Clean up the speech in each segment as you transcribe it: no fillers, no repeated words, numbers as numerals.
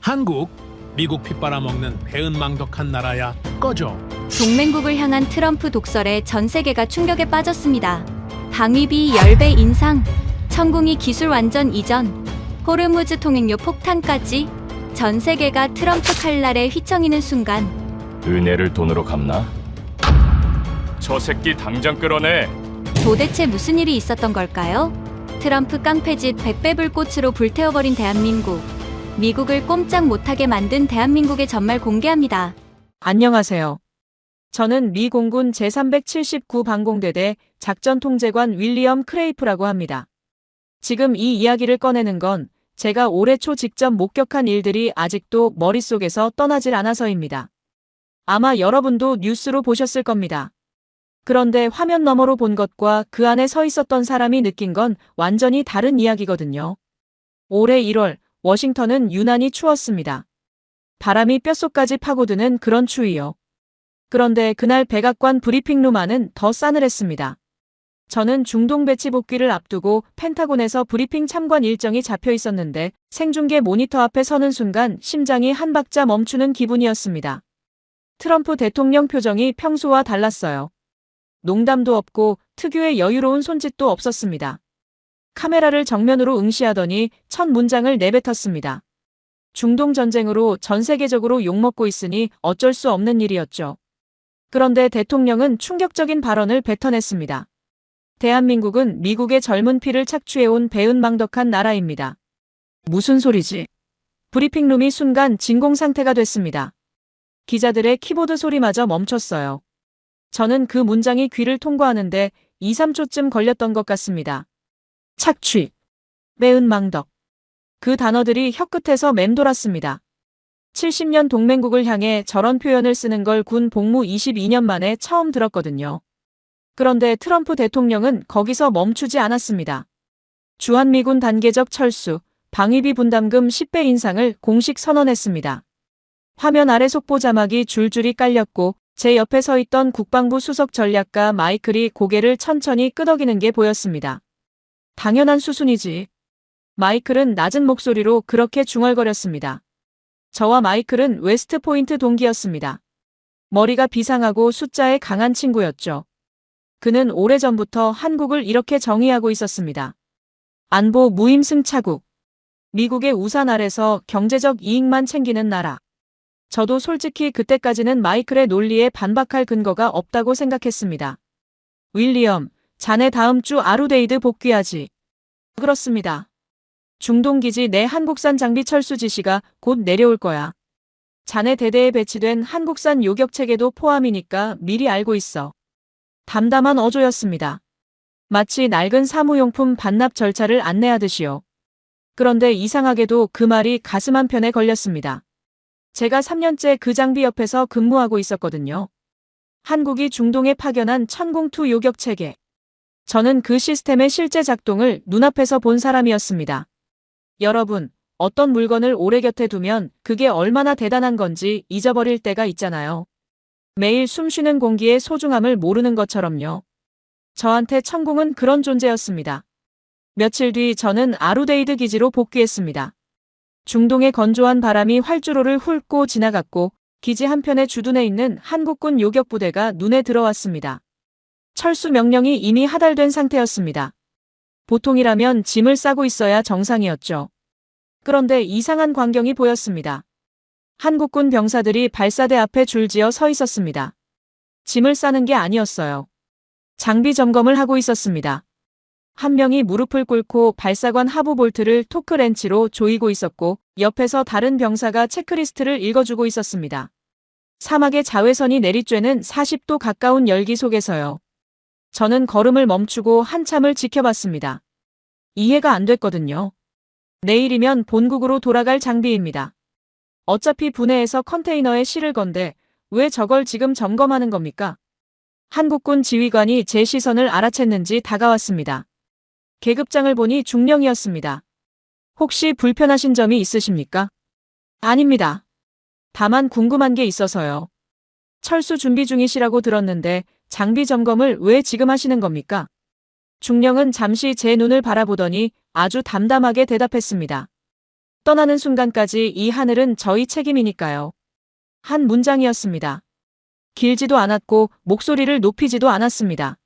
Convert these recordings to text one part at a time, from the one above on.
한국, 미국 핏바라먹는 배은망덕한 나라야 꺼져. 동맹국을 향한 트럼프 독설에 전 세계가 충격에 빠졌습니다. 방위비 10배 인상, 천궁이 기술 완전 이전, 호르무즈 통행료 폭탄까지 전 세계가 트럼프 칼날에 휘청이는 순간 은혜를 돈으로 갚나? 저 새끼 당장 끌어내! 도대체 무슨 일이 있었던 걸까요? 트럼프 깡패짓 100배 불꽃으로 불태워버린 대한민국. 미국을 꼼짝 못하게 만든 대한민국의 전말 공개합니다. 안녕하세요. 저는 미 공군 제379방공대대 작전통제관 윌리엄 크레이프라고 합니다. 지금 이 이야기를 꺼내는 건 제가 올해 초 직접 목격한 일들이 아직도 머릿속에서 떠나질 않아서입니다. 아마 여러분도 뉴스로 보셨을 겁니다. 그런데 화면 너머로 본 것과 그 안에 서 있었던 사람이 느낀 건 완전히 다른 이야기거든요. 올해 1월, 워싱턴은 유난히 추웠습니다. 바람이 뼛속까지 파고드는 그런 추위요. 그런데 그날 백악관 브리핑룸 안은 더 싸늘했습니다. 저는 중동 배치 복귀를 앞두고 펜타곤에서 브리핑 참관 일정이 잡혀 있었는데 생중계 모니터 앞에 서는 순간 심장이 한 박자 멈추는 기분이었습니다. 트럼프 대통령 표정이 평소와 달랐어요. 농담도 없고 특유의 여유로운 손짓도 없었습니다. 카메라를 정면으로 응시하더니 첫 문장을 내뱉었습니다. 중동 전쟁으로 전 세계적으로 욕먹고 있으니 어쩔 수 없는 일이었죠. 그런데 대통령은 충격적인 발언을 뱉어냈습니다. 대한민국은 미국의 젊은 피를 착취해온 배은망덕한 나라입니다. 무슨 소리지? 브리핑룸이 순간 진공 상태가 됐습니다. 기자들의 키보드 소리마저 멈췄어요. 저는 그 문장이 귀를 통과하는데 2, 3초쯤 걸렸던 것 같습니다. 착취, 배은망덕. 그 단어들이 혀끝에서 맴돌았습니다. 70년 동맹국을 향해 저런 표현을 쓰는 걸 군 복무 22년 만에 처음 들었거든요. 그런데 트럼프 대통령은 거기서 멈추지 않았습니다. 주한미군 단계적 철수, 방위비 분담금 10배 인상을 공식 선언했습니다. 화면 아래 속보 자막이 줄줄이 깔렸고 제 옆에 서 있던 국방부 수석 전략가 마이클이 고개를 천천히 끄덕이는 게 보였습니다. 당연한 수순이지. 마이클은 낮은 목소리로 그렇게 중얼거렸습니다. 저와 마이클은 웨스트포인트 동기였습니다. 머리가 비상하고 숫자에 강한 친구였죠. 그는 오래전부터 한국을 이렇게 정의하고 있었습니다. 안보 무임승차국. 미국의 우산 아래서 경제적 이익만 챙기는 나라. 저도 솔직히 그때까지는 마이클의 논리에 반박할 근거가 없다고 생각했습니다. 윌리엄, 자네 다음 주 아루데이드 복귀하지. 그렇습니다. 중동기지 내 한국산 장비 철수 지시가 곧 내려올 거야. 자네 대대에 배치된 한국산 요격체계도 포함이니까 미리 알고 있어. 담담한 어조였습니다. 마치 낡은 사무용품 반납 절차를 안내하듯이요. 그런데 이상하게도 그 말이 가슴 한편에 걸렸습니다. 제가 3년째 그 장비 옆에서 근무하고 있었거든요. 한국이 중동에 파견한 천궁2 요격체계. 저는 그 시스템의 실제 작동을 눈앞에서 본 사람이었습니다. 여러분, 어떤 물건을 오래 곁에 두면 그게 얼마나 대단한 건지 잊어버릴 때가 있잖아요. 매일 숨쉬는 공기의 소중함을 모르는 것처럼요. 저한테 천궁은 그런 존재였습니다. 며칠 뒤 저는 아루데이드 기지로 복귀했습니다. 중동의 건조한 바람이 활주로를 훑고 지나갔고 기지 한편에 주둔해 있는 한국군 요격부대가 눈에 들어왔습니다. 철수 명령이 이미 하달된 상태였습니다. 보통이라면 짐을 싸고 있어야 정상이었죠. 그런데 이상한 광경이 보였습니다. 한국군 병사들이 발사대 앞에 줄지어 서 있었습니다. 짐을 싸는 게 아니었어요. 장비 점검을 하고 있었습니다. 한 명이 무릎을 꿇고 발사관 하부 볼트를 토크렌치로 조이고 있었고 옆에서 다른 병사가 체크리스트를 읽어주고 있었습니다. 사막의 자외선이 내리쬐는 40도 가까운 열기 속에서요. 저는 걸음을 멈추고 한참을 지켜봤습니다. 이해가 안 됐거든요. 내일이면 본국으로 돌아갈 장비입니다. 어차피 분해해서 컨테이너에 실을 건데 왜 저걸 지금 점검하는 겁니까? 한국군 지휘관이 제 시선을 알아챘는지 다가왔습니다. 계급장을 보니 중령이었습니다. 혹시 불편하신 점이 있으십니까? 아닙니다. 다만 궁금한 게 있어서요. 철수 준비 중이시라고 들었는데 장비 점검을 왜 지금 하시는 겁니까? 중령은 잠시 제 눈을 바라보더니 아주 담담하게 대답했습니다. 떠나는 순간까지 이 하늘은 저희 책임이니까요. 한 문장이었습니다. 길지도 않았고 목소리를 높이지도 않았습니다.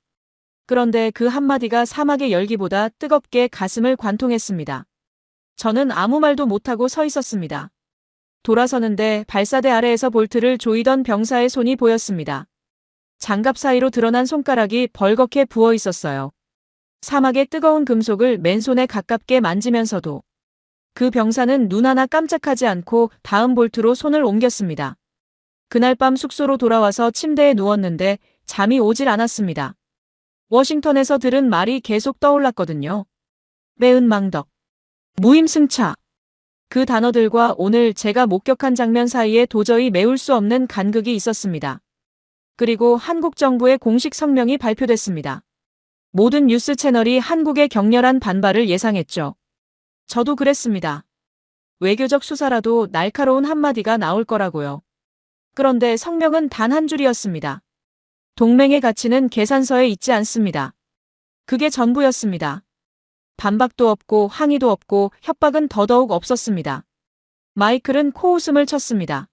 그런데 그 한마디가 사막의 열기보다 뜨겁게 가슴을 관통했습니다. 저는 아무 말도 못하고 서 있었습니다. 돌아서는데 발사대 아래에서 볼트를 조이던 병사의 손이 보였습니다. 장갑 사이로 드러난 손가락이 벌겋게 부어 있었어요. 사막의 뜨거운 금속을 맨손에 가깝게 만지면서도 그 병사는 눈 하나 깜짝하지 않고 다음 볼트로 손을 옮겼습니다. 그날 밤 숙소로 돌아와서 침대에 누웠는데 잠이 오질 않았습니다. 워싱턴에서 들은 말이 계속 떠올랐거든요. 배은망덕, 무임승차. 그 단어들과 오늘 제가 목격한 장면 사이에 도저히 메울 수 없는 간극이 있었습니다. 그리고 한국 정부의 공식 성명이 발표됐습니다. 모든 뉴스 채널이 한국의 격렬한 반발을 예상했죠. 저도 그랬습니다. 외교적 수사라도 날카로운 한마디가 나올 거라고요. 그런데 성명은 단 한 줄이었습니다. 동맹의 가치는 계산서에 있지 않습니다. 그게 전부였습니다. 반박도 없고 항의도 없고 협박은 더더욱 없었습니다. 마이클은 코웃음을 쳤습니다.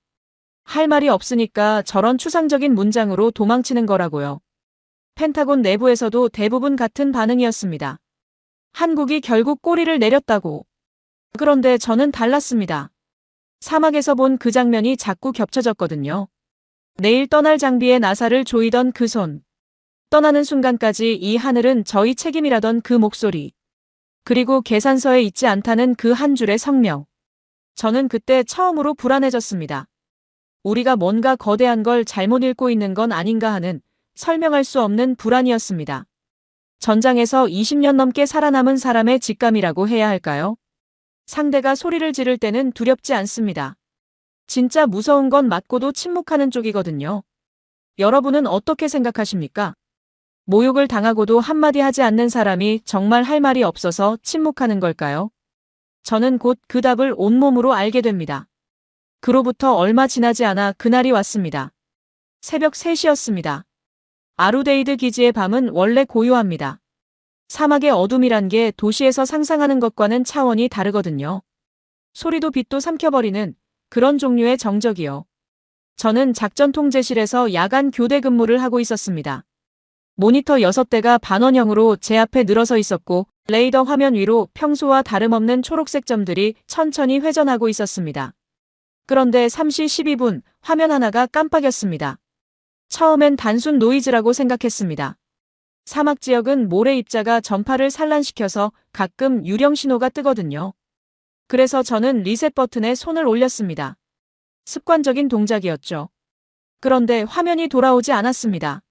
할 말이 없으니까 저런 추상적인 문장으로 도망치는 거라고요. 펜타곤 내부에서도 대부분 같은 반응이었습니다. 한국이 결국 꼬리를 내렸다고. 그런데 저는 달랐습니다. 사막에서 본 그 장면이 자꾸 겹쳐졌거든요. 내일 떠날 장비에 나사를 조이던 그 손. 떠나는 순간까지 이 하늘은 저희 책임이라던 그 목소리. 그리고 계산서에 있지 않다는 그 한 줄의 성명. 저는 그때 처음으로 불안해졌습니다. 우리가 뭔가 거대한 걸 잘못 읽고 있는 건 아닌가 하는 설명할 수 없는 불안이었습니다. 전장에서 20년 넘게 살아남은 사람의 직감이라고 해야 할까요? 상대가 소리를 지를 때는 두렵지 않습니다. 진짜 무서운 건 맞고도 침묵하는 쪽이거든요. 여러분은 어떻게 생각하십니까? 모욕을 당하고도 한마디 하지 않는 사람이 정말 할 말이 없어서 침묵하는 걸까요? 저는 곧 그 답을 온몸으로 알게 됩니다. 그로부터 얼마 지나지 않아 그날이 왔습니다. 새벽 3시였습니다. 아루데이드 기지의 밤은 원래 고요합니다. 사막의 어둠이란 게 도시에서 상상하는 것과는 차원이 다르거든요. 소리도 빛도 삼켜버리는 그런 종류의 정적이요. 저는 작전 통제실에서 야간 교대 근무를 하고 있었습니다. 모니터 6대가 반원형으로 제 앞에 늘어서 있었고 레이더 화면 위로 평소와 다름없는 초록색 점들이 천천히 회전하고 있었습니다. 그런데 3시 12분 화면 하나가 깜빡였습니다. 처음엔 단순 노이즈라고 생각했습니다. 사막 지역은 모래 입자가 전파를 산란시켜서 가끔 유령 신호가 뜨거든요. 그래서 저는 리셋 버튼에 손을 올렸습니다. 습관적인 동작이었죠. 그런데 화면이 돌아오지 않았습니다.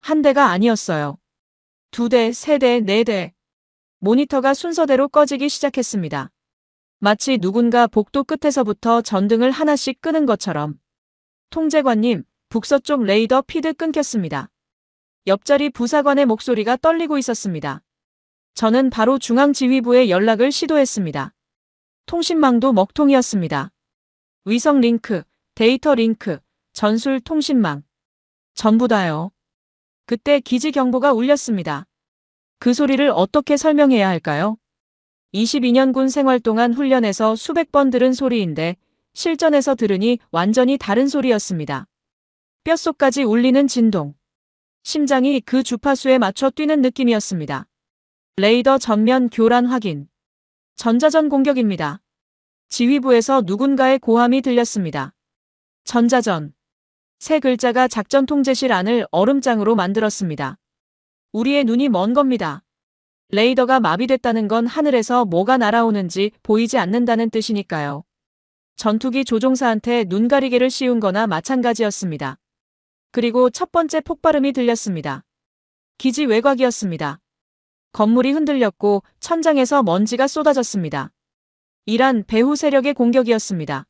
한 대가 아니었어요. 2대, 3대, 4대. 모니터가 순서대로 꺼지기 시작했습니다. 마치 누군가 복도 끝에서부터 전등을 하나씩 끄는 것처럼. 통제관님, 북서쪽 레이더 피드 끊겼습니다. 옆자리 부사관의 목소리가 떨리고 있었습니다. 저는 바로 중앙지휘부에 연락을 시도했습니다. 통신망도 먹통이었습니다. 위성 링크, 데이터 링크, 전술 통신망. 전부 다요. 그때 기지 경보가 울렸습니다. 그 소리를 어떻게 설명해야 할까요? 22년 군 생활 동안 훈련에서 수백 번 들은 소리인데 실전에서 들으니 완전히 다른 소리였습니다. 뼛속까지 울리는 진동. 심장이 그 주파수에 맞춰 뛰는 느낌이었습니다. 레이더 전면 교란 확인. 전자전 공격입니다. 지휘부에서 누군가의 고함이 들렸습니다. 전자전. 세 글자가 작전 통제실 안을 얼음장으로 만들었습니다. 우리의 눈이 먼 겁니다. 레이더가 마비됐다는 건 하늘에서 뭐가 날아오는지 보이지 않는다는 뜻이니까요. 전투기 조종사한테 눈가리개를 씌운 거나 마찬가지였습니다. 그리고 첫 번째 폭발음이 들렸습니다. 기지 외곽이었습니다. 건물이 흔들렸고 천장에서 먼지가 쏟아졌습니다. 이란 배후 세력의 공격이었습니다.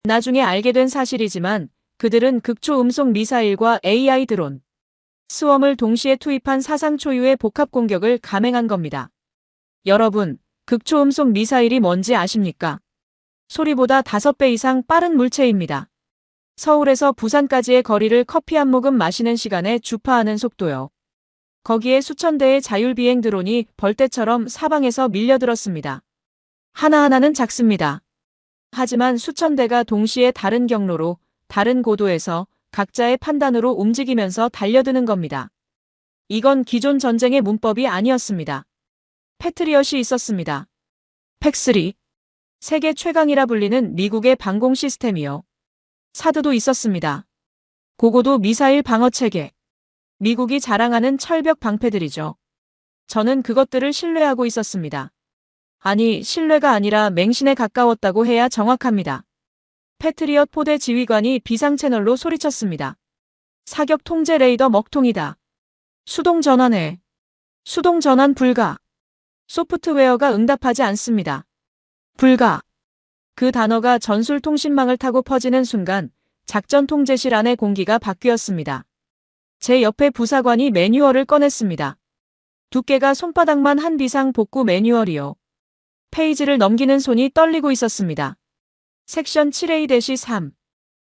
나중에 알게 된 사실이지만 그들은 극초음속 미사일과 AI 드론, 스웜을 동시에 투입한 사상 초유의 복합 공격을 감행한 겁니다. 여러분, 극초음속 미사일이 뭔지 아십니까? 소리보다 5배 이상 빠른 물체입니다. 서울에서 부산까지의 거리를 커피 한 모금 마시는 시간에 주파하는 속도요. 거기에 수천 대의 자율비행 드론이 벌떼처럼 사방에서 밀려들었습니다. 하나하나는 작습니다. 하지만 수천 대가 동시에 다른 경로로, 다른 고도에서 각자의 판단으로 움직이면서 달려드는 겁니다. 이건 기존 전쟁의 문법이 아니었습니다. 패트리엇이 있었습니다. 팩3, 세계 최강이라 불리는 미국의 방공 시스템이요. 사드도 있었습니다. 고고도 미사일 방어 체계. 미국이 자랑하는 철벽 방패들이죠. 저는 그것들을 신뢰하고 있었습니다. 아니, 신뢰가 아니라 맹신에 가까웠다고 해야 정확합니다. 패트리엇 포대 지휘관이 비상 채널로 소리쳤습니다. 사격 통제 레이더 먹통이다. 수동 전환해. 수동 전환 불가. 소프트웨어가 응답하지 않습니다. 불가. 그 단어가 전술 통신망을 타고 퍼지는 순간 작전 통제실 안의 공기가 바뀌었습니다. 제 옆에 부사관이 매뉴얼을 꺼냈습니다. 두께가 손바닥만 한 비상 복구 매뉴얼이요. 페이지를 넘기는 손이 떨리고 있었습니다. 섹션 7A-3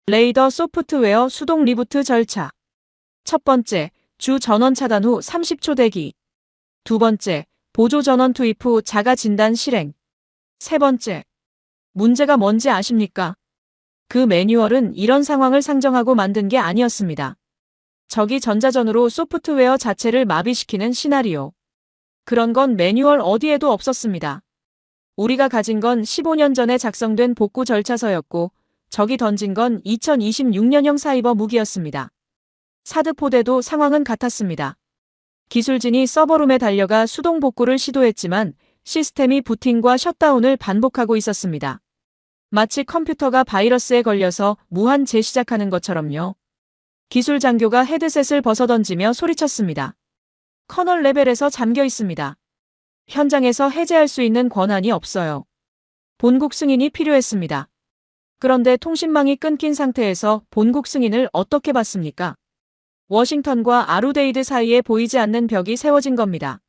레이더 소프트웨어 수동 리부트 절차. 첫 번째, 주 전원 차단 후 30초 대기. 두 번째, 보조 전원 투입 후 자가 진단 실행. 세 번째, 문제가 뭔지 아십니까? 그 매뉴얼은 이런 상황을 상정하고 만든 게 아니었습니다. 적이 전자전으로 소프트웨어 자체를 마비시키는 시나리오. 그런 건 매뉴얼 어디에도 없었습니다. 우리가 가진 건 15년 전에 작성된 복구 절차서였고 적이 던진 건 2026년형 사이버 무기였습니다. 사드 포대도 상황은 같았습니다. 기술진이 서버룸에 달려가 수동 복구를 시도했지만 시스템이 부팅과 셧다운을 반복하고 있었습니다. 마치 컴퓨터가 바이러스에 걸려서 무한 재시작하는 것처럼요. 기술 장교가 헤드셋을 벗어던지며 소리쳤습니다. 커널 레벨에서 잠겨 있습니다. 현장에서 해제할 수 있는 권한이 없어요. 본국 승인이 필요했습니다. 그런데 통신망이 끊긴 상태에서 본국 승인을 어떻게 받습니까? 워싱턴과 아루데이드 사이에 보이지 않는 벽이 세워진 겁니다.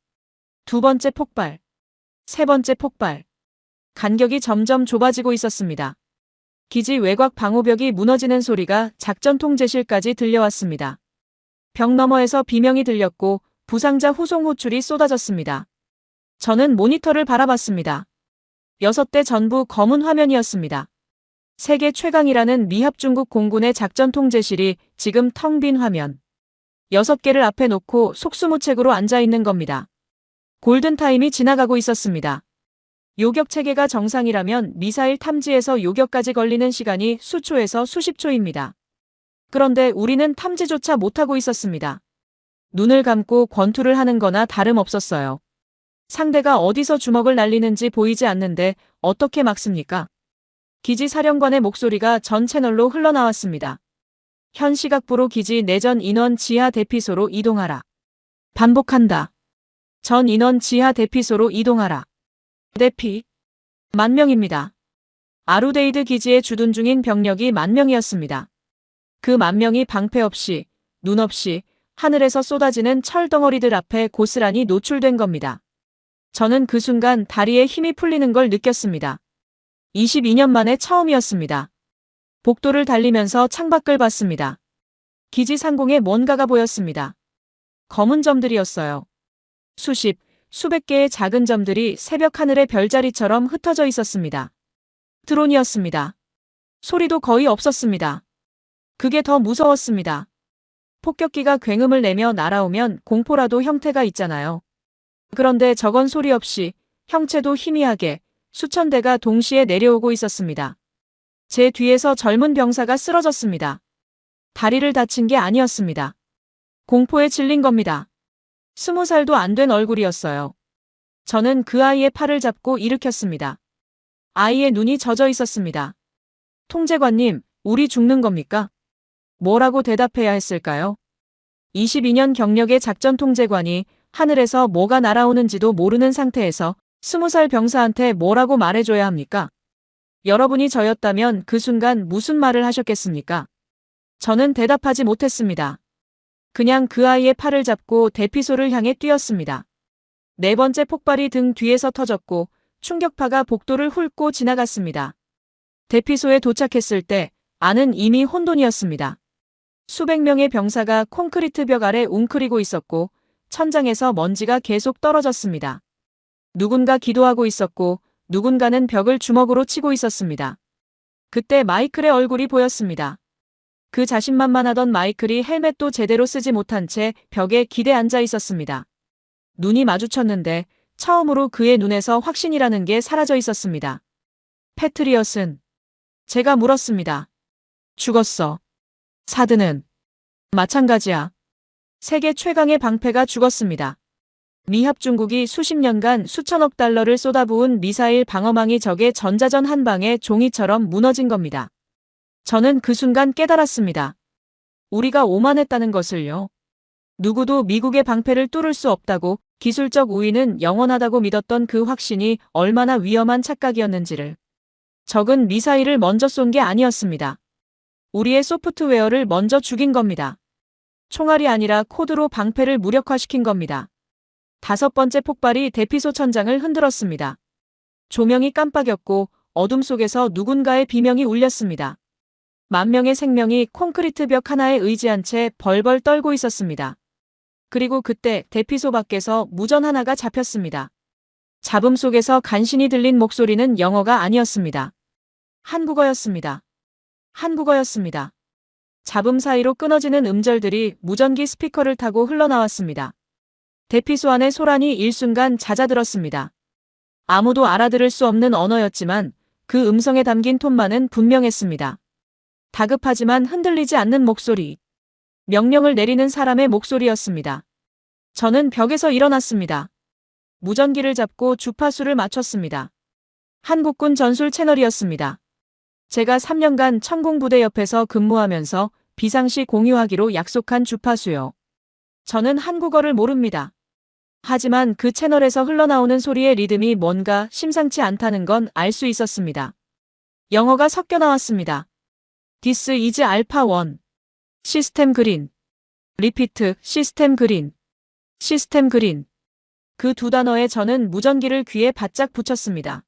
두 번째 폭발. 세 번째 폭발. 간격이 점점 좁아지고 있었습니다. 기지 외곽 방호벽이 무너지는 소리가 작전 통제실까지 들려왔습니다. 벽 너머에서 비명이 들렸고 부상자 후송 호출이 쏟아졌습니다. 저는 모니터를 바라봤습니다. 6대 전부 검은 화면이었습니다. 세계 최강이라는 미합 중국 공군의 작전 통제실이 지금 텅 빈 화면. 6개를 앞에 놓고 속수무책으로 앉아있는 겁니다. 골든타임이 지나가고 있었습니다. 요격 체계가 정상이라면 미사일 탐지에서 요격까지 걸리는 시간이 수초에서 수십 초입니다. 그런데 우리는 탐지조차 못하고 있었습니다. 눈을 감고 권투를 하는 거나 다름없었어요. 상대가 어디서 주먹을 날리는지 보이지 않는데 어떻게 막습니까? 기지 사령관의 목소리가 전 채널로 흘러나왔습니다. 현 시각부로 기지 내전 인원 지하 대피소로 이동하라. 반복한다. 전 인원 지하 대피소로 이동하라. 대피. 10,000명입니다. 아루데이드 기지에 주둔 중인 병력이 10,000명이었습니다. 그 10,000명이 방패 없이, 눈 없이 하늘에서 쏟아지는 철덩어리들 앞에 고스란히 노출된 겁니다. 저는 그 순간 다리에 힘이 풀리는 걸 느꼈습니다. 22년 만에 처음이었습니다. 복도를 달리면서 창밖을 봤습니다. 기지 상공에 뭔가가 보였습니다. 검은 점들이었어요. 수십, 수백 개의 작은 점들이 새벽 하늘의 별자리처럼 흩어져 있었습니다. 드론이었습니다. 소리도 거의 없었습니다. 그게 더 무서웠습니다. 폭격기가 굉음을 내며 날아오면 공포라도 형태가 있잖아요. 그런데 저건 소리 없이 형체도 희미하게 수천 대가 동시에 내려오고 있었습니다. 제 뒤에서 젊은 병사가 쓰러졌습니다. 다리를 다친 게 아니었습니다. 공포에 질린 겁니다. 20살도 안 된 얼굴이었어요. 저는 그 아이의 팔을 잡고 일으켰습니다. 아이의 눈이 젖어 있었습니다. 통제관님, 우리 죽는 겁니까? 뭐라고 대답해야 했을까요? 22년 경력의 작전 통제관이 하늘에서 뭐가 날아오는지도 모르는 상태에서 20살 병사한테 뭐라고 말해줘야 합니까? 여러분이 저였다면 그 순간 무슨 말을 하셨겠습니까? 저는 대답하지 못했습니다. 그냥 그 아이의 팔을 잡고 대피소를 향해 뛰었습니다. 네 번째 폭발이 등 뒤에서 터졌고 충격파가 복도를 훑고 지나갔습니다. 대피소에 도착했을 때 안은 이미 혼돈이었습니다. 수백 명의 병사가 콘크리트 벽 아래 웅크리고 있었고 천장에서 먼지가 계속 떨어졌습니다. 누군가 기도하고 있었고 누군가는 벽을 주먹으로 치고 있었습니다. 그때 마이클의 얼굴이 보였습니다. 그 자신만만하던 마이클이 헬멧도 제대로 쓰지 못한 채 벽에 기대 앉아 있었습니다. 눈이 마주쳤는데 처음으로 그의 눈에서 확신이라는 게 사라져 있었습니다. 패트리엇은? 제가 물었습니다. 죽었어. 사드는? 마찬가지야. 세계 최강의 방패가 죽었습니다. 미합 중국이 수십 년간 수천억 달러를 쏟아부은 미사일 방어망이 적의 전자전 한 방에 종이처럼 무너진 겁니다. 저는 그 순간 깨달았습니다. 우리가 오만했다는 것을요. 누구도 미국의 방패를 뚫을 수 없다고, 기술적 우위는 영원하다고 믿었던 그 확신이 얼마나 위험한 착각이었는지를. 적은 미사일을 먼저 쏜 게 아니었습니다. 우리의 소프트웨어를 먼저 죽인 겁니다. 총알이 아니라 코드로 방패를 무력화시킨 겁니다. 5번째 폭발이 대피소 천장을 흔들었습니다. 조명이 깜빡였고 어둠 속에서 누군가의 비명이 울렸습니다. 만 명의 생명이 콘크리트 벽 하나에 의지한 채 벌벌 떨고 있었습니다. 그리고 그때 대피소 밖에서 무전 하나가 잡혔습니다. 잡음 속에서 간신히 들린 목소리는 영어가 아니었습니다. 한국어였습니다. 한국어였습니다. 잡음 사이로 끊어지는 음절들이 무전기 스피커를 타고 흘러나왔습니다. 대피소 안의 소란이 일순간 잦아들었습니다. 아무도 알아들을 수 없는 언어였지만 그 음성에 담긴 톤만은 분명했습니다. 다급하지만 흔들리지 않는 목소리. 명령을 내리는 사람의 목소리였습니다. 저는 벽에서 일어났습니다. 무전기를 잡고 주파수를 맞췄습니다. 한국군 전술 채널이었습니다. 제가 3년간 천공부대 옆에서 근무하면서 비상시 공유하기로 약속한 주파수요. 저는 한국어를 모릅니다. 하지만 그 채널에서 흘러나오는 소리의 리듬이 뭔가 심상치 않다는 건 알 수 있었습니다. 영어가 섞여 나왔습니다. This is Alpha 1. 시스템 그린. 리피트, 시스템 그린. 시스템 그린. 그 두 단어에 저는 무전기를 귀에 바짝 붙였습니다.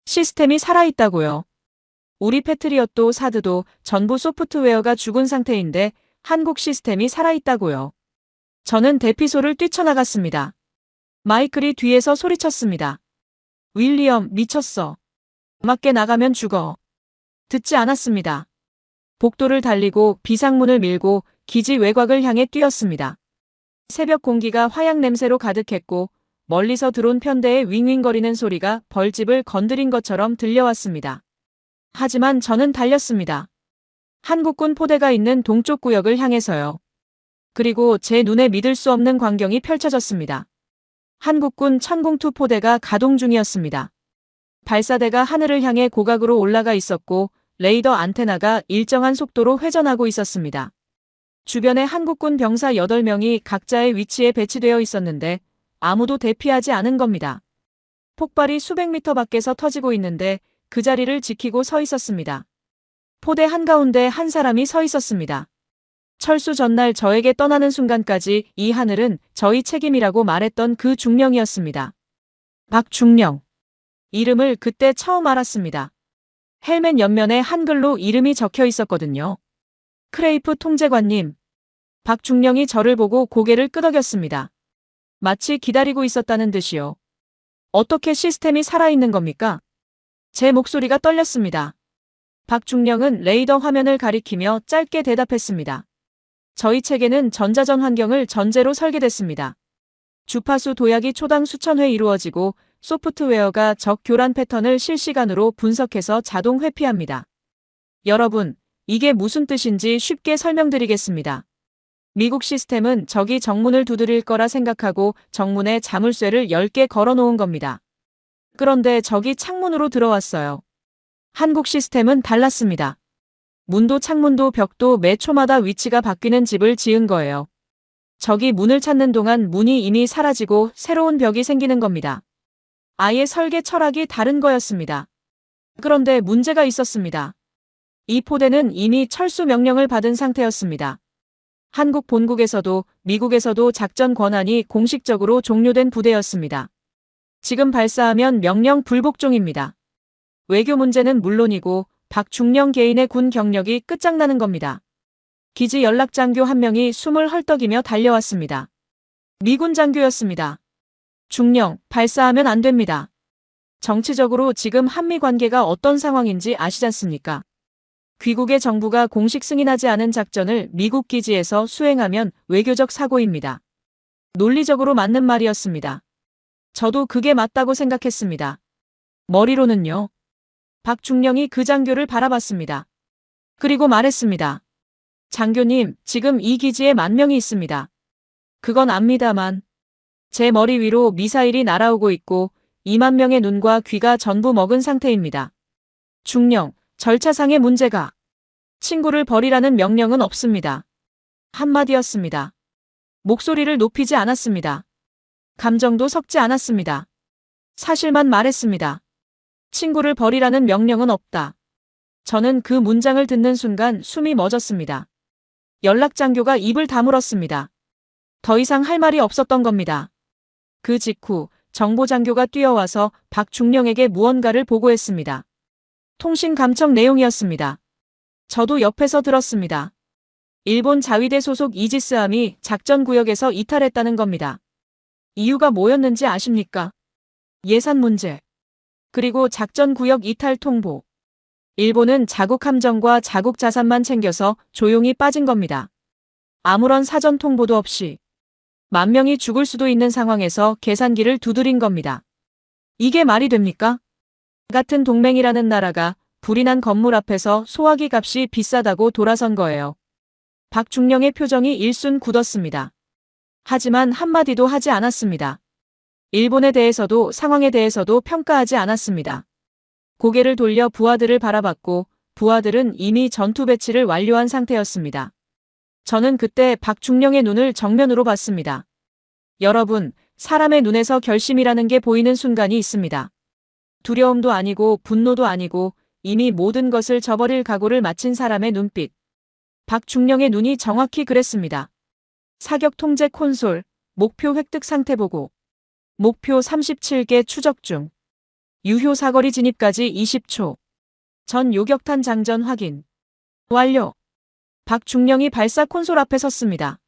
시스템이 살아있다고요. 우리 패트리엇도 사드도 전부 소프트웨어가 죽은 상태인데 한국 시스템이 살아있다고요. 저는 대피소를 뛰쳐나갔습니다. 마이클이 뒤에서 소리쳤습니다. 윌리엄, 미쳤어. 맞게 나가면 죽어. 듣지 않았습니다. 복도를 달리고 비상문을 밀고 기지 외곽을 향해 뛰었습니다. 새벽 공기가 화약 냄새로 가득했고 멀리서 들어온 편대의 윙윙거리는 소리가 벌집을 건드린 것처럼 들려왔습니다. 하지만 저는 달렸습니다. 한국군 포대가 있는 동쪽 구역을 향해서요. 그리고 제 눈에 믿을 수 없는 광경이 펼쳐졌습니다. 한국군 천공투 포대가 가동 중이었습니다. 발사대가 하늘을 향해 고각으로 올라가 있었고 레이더 안테나가 일정한 속도로 회전하고 있었습니다. 주변에 한국군 병사 8명이 각자의 위치에 배치되어 있었는데 아무도 대피하지 않은 겁니다. 폭발이 수백 미터 밖에서 터지고 있는데 그 자리를 지키고 서 있었습니다. 포대 한가운데 한 사람이 서 있었습니다. 철수 전날 저에게 떠나는 순간까지 이 하늘은 저희 책임이라고 말했던 그 중령이었습니다. 박중령. 이름을 그때 처음 알았습니다. 헬멧 옆면에 한글로 이름이 적혀 있었거든요. 크레이프 통제관님. 박중령이 저를 보고 고개를 끄덕였습니다. 마치 기다리고 있었다는 듯이요. 어떻게 시스템이 살아있는 겁니까? 제 목소리가 떨렸습니다. 박중령은 레이더 화면을 가리키며 짧게 대답했습니다. 저희 체계는 전자전 환경을 전제로 설계됐습니다. 주파수 도약이 초당 수천 회 이루어지고 소프트웨어가 적 교란 패턴을 실시간으로 분석해서 자동 회피합니다. 여러분, 이게 무슨 뜻인지 쉽게 설명드리겠습니다. 미국 시스템은 적이 정문을 두드릴 거라 생각하고 정문에 자물쇠를 10개 걸어놓은 겁니다. 그런데 적이 창문으로 들어왔어요. 한국 시스템은 달랐습니다. 문도 창문도 벽도 매 초마다 위치가 바뀌는 집을 지은 거예요. 적이 문을 찾는 동안 문이 이미 사라지고 새로운 벽이 생기는 겁니다. 아예 설계 철학이 다른 거였습니다. 그런데 문제가 있었습니다. 이 포대는 이미 철수 명령을 받은 상태였습니다. 한국 본국에서도 미국에서도 작전 권한이 공식적으로 종료된 부대였습니다. 지금 발사하면 명령 불복종입니다. 외교 문제는 물론이고 박중령 개인의 군 경력이 끝장나는 겁니다. 기지 연락장교 한 명이 숨을 헐떡이며 달려왔습니다. 미군 장교였습니다. 중령, 발사하면 안 됩니다. 정치적으로 지금 한미 관계가 어떤 상황인지 아시지 않습니까? 귀국의 정부가 공식 승인하지 않은 작전을 미국 기지에서 수행하면 외교적 사고입니다. 논리적으로 맞는 말이었습니다. 저도 그게 맞다고 생각했습니다. 머리로는요. 박중령이 그 장교를 바라봤습니다. 그리고 말했습니다. 장교님, 지금 이 기지에 10,000명이 있습니다. 그건 압니다만 제 머리 위로 미사일이 날아오고 있고 20,000명의 눈과 귀가 전부 먹은 상태입니다. 중령, 절차상의 문제가 친구를 버리라는 명령은 없습니다. 한마디였습니다. 목소리를 높이지 않았습니다. 감정도 섞지 않았습니다. 사실만 말했습니다. 친구를 버리라는 명령은 없다. 저는 그 문장을 듣는 순간 숨이 멎었습니다. 연락장교가 입을 다물었습니다. 더 이상 할 말이 없었던 겁니다. 그 직후 정보장교가 뛰어와서 박중령에게 무언가를 보고했습니다. 통신감청 내용이었습니다. 저도 옆에서 들었습니다. 일본 자위대 소속 이지스함이 작전구역에서 이탈했다는 겁니다. 이유가 뭐였는지 아십니까? 예산 문제. 그리고 작전구역 이탈 통보. 일본은 자국 함정과 자국 자산만 챙겨서 조용히 빠진 겁니다. 아무런 사전 통보도 없이 10,000명이 죽을 수도 있는 상황에서 계산기를 두드린 겁니다. 이게 말이 됩니까? 같은 동맹이라는 나라가 불이 난 건물 앞에서 소화기 값이 비싸다고 돌아선 거예요. 박중령의 표정이 일순 굳었습니다. 하지만 한마디도 하지 않았습니다. 일본에 대해서도 상황에 대해서도 평가하지 않았습니다. 고개를 돌려 부하들을 바라봤고 부하들은 이미 전투 배치를 완료한 상태였습니다. 저는 그때 박중령의 눈을 정면으로 봤습니다. 여러분, 사람의 눈에서 결심이라는 게 보이는 순간이 있습니다. 두려움도 아니고 분노도 아니고 이미 모든 것을 저버릴 각오를 마친 사람의 눈빛. 박중령의 눈이 정확히 그랬습니다. 사격 통제 콘솔, 목표 획득 상태 보고. 목표 37개 추적 중. 유효 사거리 진입까지 20초. 전 요격탄 장전 확인. 완료. 박중령이 발사 콘솔 앞에 섰습니다.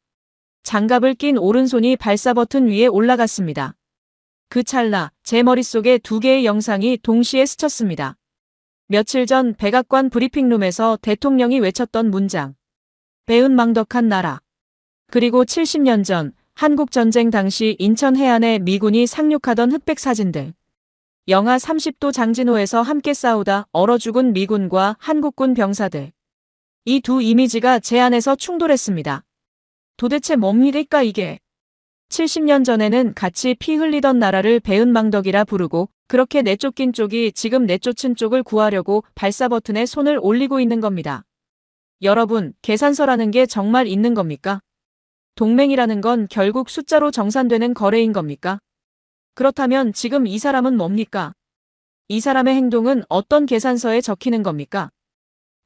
장갑을 낀 오른손이 발사 버튼 위에 올라갔습니다. 그 찰나 제 머릿속에 2개의 영상이 동시에 스쳤습니다. 며칠 전 백악관 브리핑룸에서 대통령이 외쳤던 문장. 배은망덕한 나라. 그리고 70년 전 한국전쟁 당시 인천 해안에 미군이 상륙하던 흑백 사진들. 영하 30도 장진호에서 함께 싸우다 얼어 죽은 미군과 한국군 병사들. 이 두 이미지가 제 안에서 충돌했습니다. 도대체 뭡니까 이게? 70년 전에는 같이 피 흘리던 나라를 배은망덕이라 부르고 그렇게 내쫓긴 쪽이 지금 내쫓은 쪽을 구하려고 발사 버튼에 손을 올리고 있는 겁니다. 여러분, 계산서라는 게 정말 있는 겁니까? 동맹이라는 건 결국 숫자로 정산되는 거래인 겁니까? 그렇다면 지금 이 사람은 뭡니까? 이 사람의 행동은 어떤 계산서에 적히는 겁니까?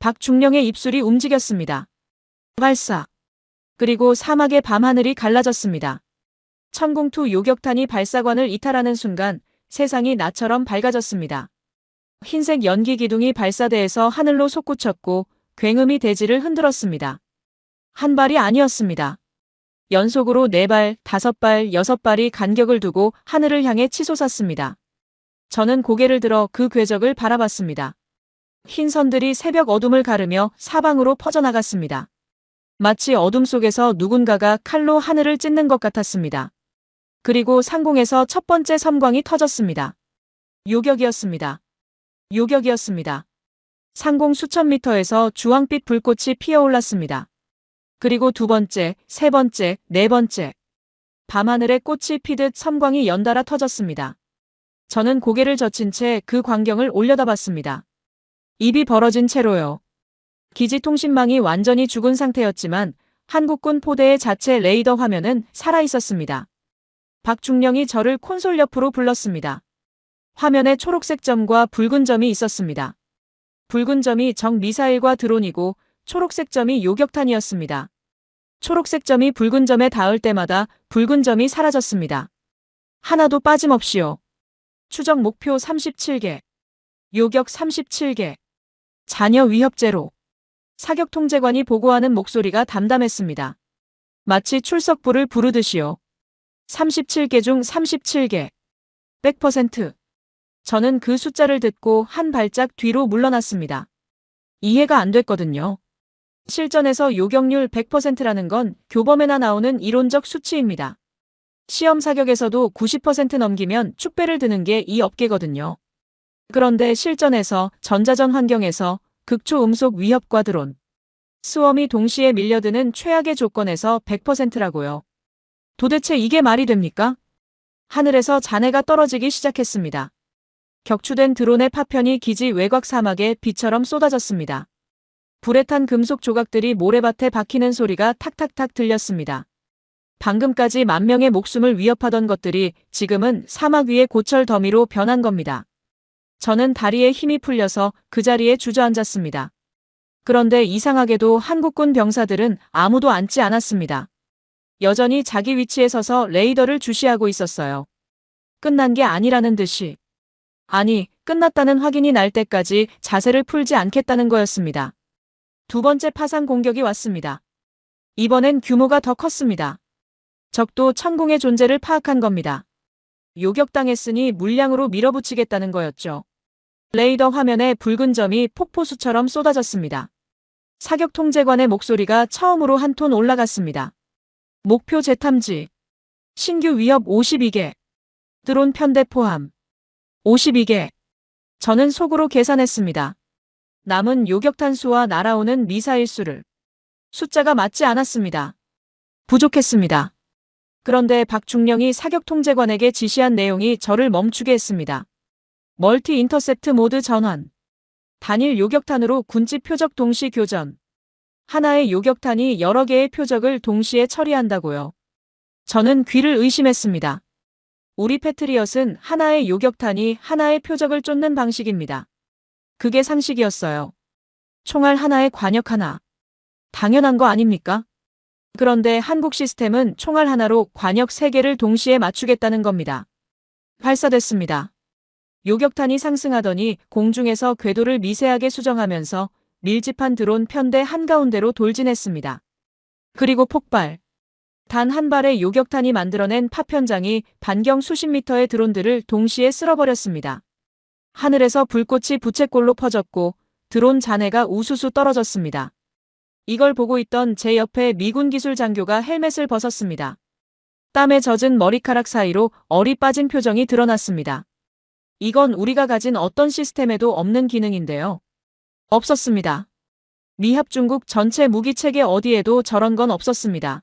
박중령의 입술이 움직였습니다. 발사. 그리고 사막의 밤하늘이 갈라졌습니다. 천공투 요격탄이 발사관을 이탈하는 순간 세상이 나처럼 밝아졌습니다. 흰색 연기 기둥이 발사대에서 하늘로 솟구쳤고 굉음이 대지를 흔들었습니다. 한 발이 아니었습니다. 연속으로 4발, 5발, 6발이 간격을 두고 하늘을 향해 치솟았습니다. 저는 고개를 들어 그 궤적을 바라봤습니다. 흰 선들이 새벽 어둠을 가르며 사방으로 퍼져나갔습니다. 마치 어둠 속에서 누군가가 칼로 하늘을 찢는 것 같았습니다. 그리고 상공에서 첫 번째 섬광이 터졌습니다. 요격이었습니다. 요격이었습니다. 상공 수천 미터에서 주황빛 불꽃이 피어올랐습니다. 그리고 두 번째, 세 번째, 네 번째. 밤하늘에 꽃이 피듯 섬광이 연달아 터졌습니다. 저는 고개를 젖힌 채 그 광경을 올려다봤습니다. 입이 벌어진 채로요. 기지 통신망이 완전히 죽은 상태였지만 한국군 포대의 자체 레이더 화면은 살아있었습니다. 박중령이 저를 콘솔 옆으로 불렀습니다. 화면에 초록색 점과 붉은 점이 있었습니다. 붉은 점이 적 미사일과 드론이고 초록색 점이 요격탄이었습니다. 초록색 점이 붉은 점에 닿을 때마다 붉은 점이 사라졌습니다. 하나도 빠짐없이요. 추적 목표 37개. 요격 37개. 잔여 위협 제로. 사격 통제관이 보고하는 목소리가 담담했습니다. 마치 출석부를 부르듯이요. 37개 중 37개. 100%. 저는 그 숫자를 듣고 한 발짝 뒤로 물러났습니다. 이해가 안 됐거든요. 실전에서 요격률 100%라는 건 교범에나 나오는 이론적 수치입니다. 시험 사격에서도 90% 넘기면 축배를 드는 게 이 업계거든요. 그런데 실전에서 전자전 환경에서 극초음속 위협과 드론, 스웜이 동시에 밀려드는 최악의 조건에서 100%라고요. 도대체 이게 말이 됩니까? 하늘에서 잔해가 떨어지기 시작했습니다. 격추된 드론의 파편이 기지 외곽 사막에 비처럼 쏟아졌습니다. 불에 탄 금속 조각들이 모래밭에 박히는 소리가 탁탁탁 들렸습니다. 방금까지 만 명의 목숨을 위협하던 것들이 지금은 사막 위의 고철 더미로 변한 겁니다. 저는 다리에 힘이 풀려서 그 자리에 주저앉았습니다. 그런데 이상하게도 한국군 병사들은 아무도 앉지 않았습니다. 여전히 자기 위치에 서서 레이더를 주시하고 있었어요. 끝난 게 아니라는 듯이. 아니, 끝났다는 확인이 날 때까지 자세를 풀지 않겠다는 거였습니다. 두 번째 파상 공격이 왔습니다. 이번엔 규모가 더 컸습니다. 적도 천궁의 존재를 파악한 겁니다. 요격당했으니 물량으로 밀어붙이겠다는 거였죠. 레이더 화면에 붉은 점이 폭포수처럼 쏟아졌습니다. 사격 통제관의 목소리가 처음으로 한 톤 올라갔습니다. 목표 재탐지. 신규 위협 52개. 드론 편대 포함. 52개. 저는 속으로 계산했습니다. 남은 요격탄 수와 날아오는 미사일 수를. 숫자가 맞지 않았습니다. 부족했습니다. 그런데 박중령이 사격 통제관에게 지시한 내용이 저를 멈추게 했습니다. 멀티 인터셉트 모드 전환. 단일 요격탄으로 군지 표적 동시 교전. 하나의 요격탄이 여러 개의 표적을 동시에 처리한다고요. 저는 귀를 의심했습니다. 우리 패트리엇은 하나의 요격탄이 하나의 표적을 쫓는 방식입니다. 그게 상식이었어요. 총알 하나에 관역 하나. 당연한 거 아닙니까? 그런데 한국 시스템은 총알 하나로 관역 3개를 동시에 맞추겠다는 겁니다. 발사됐습니다. 요격탄이 상승하더니 공중에서 궤도를 미세하게 수정하면서 밀집한 드론 편대 한가운데로 돌진했습니다. 그리고 폭발. 단 한 발의 요격탄이 만들어낸 파편장이 반경 수십 미터의 드론들을 동시에 쓸어버렸습니다. 하늘에서 불꽃이 부채꼴로 퍼졌고 드론 잔해가 우수수 떨어졌습니다. 이걸 보고 있던 제 옆에 미군 기술 장교가 헬멧을 벗었습니다. 땀에 젖은 머리카락 사이로 얼이 빠진 표정이 드러났습니다. 이건 우리가 가진 어떤 시스템에도 없는 기능인데요. 없었습니다. 미합 중국 전체 무기체계 어디에도 저런 건 없었습니다.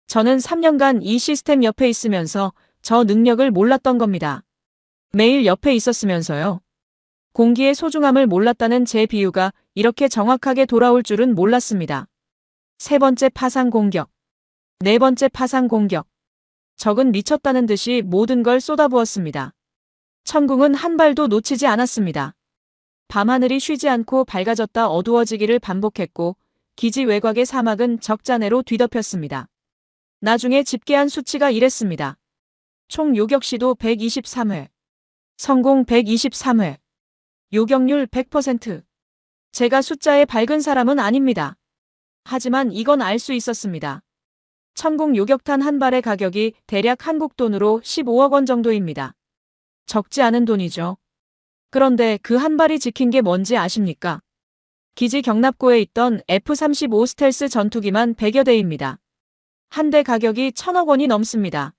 저는 3년간 이 시스템 옆에 있으면서 저 능력을 몰랐던 겁니다. 매일 옆에 있었으면서요. 공기의 소중함을 몰랐다는 제 비유가 이렇게 정확하게 돌아올 줄은 몰랐습니다. 세 번째 파상 공격. 네 번째 파상 공격. 적은 미쳤다는 듯이 모든 걸 쏟아부었습니다. 천궁은 한 발도 놓치지 않았습니다. 밤하늘이 쉬지 않고 밝아졌다 어두워지기를 반복했고 기지 외곽의 사막은 적자내로 뒤덮였습니다. 나중에 집계한 수치가 이랬습니다. 총 요격시도 123회. 성공 123회. 요격률 100%. 제가 숫자에 밝은 사람은 아닙니다. 하지만 이건 알 수 있었습니다. 천궁 요격탄 한 발의 가격이 대략 한국 돈으로 15억 원 정도입니다. 적지 않은 돈이죠. 그런데 그 한 발이 지킨 게 뭔지 아십니까? 기지 경납고에 있던 F-35 스텔스 전투기만 100여 대입니다. 한 대 가격이 1,000억 원이 넘습니다.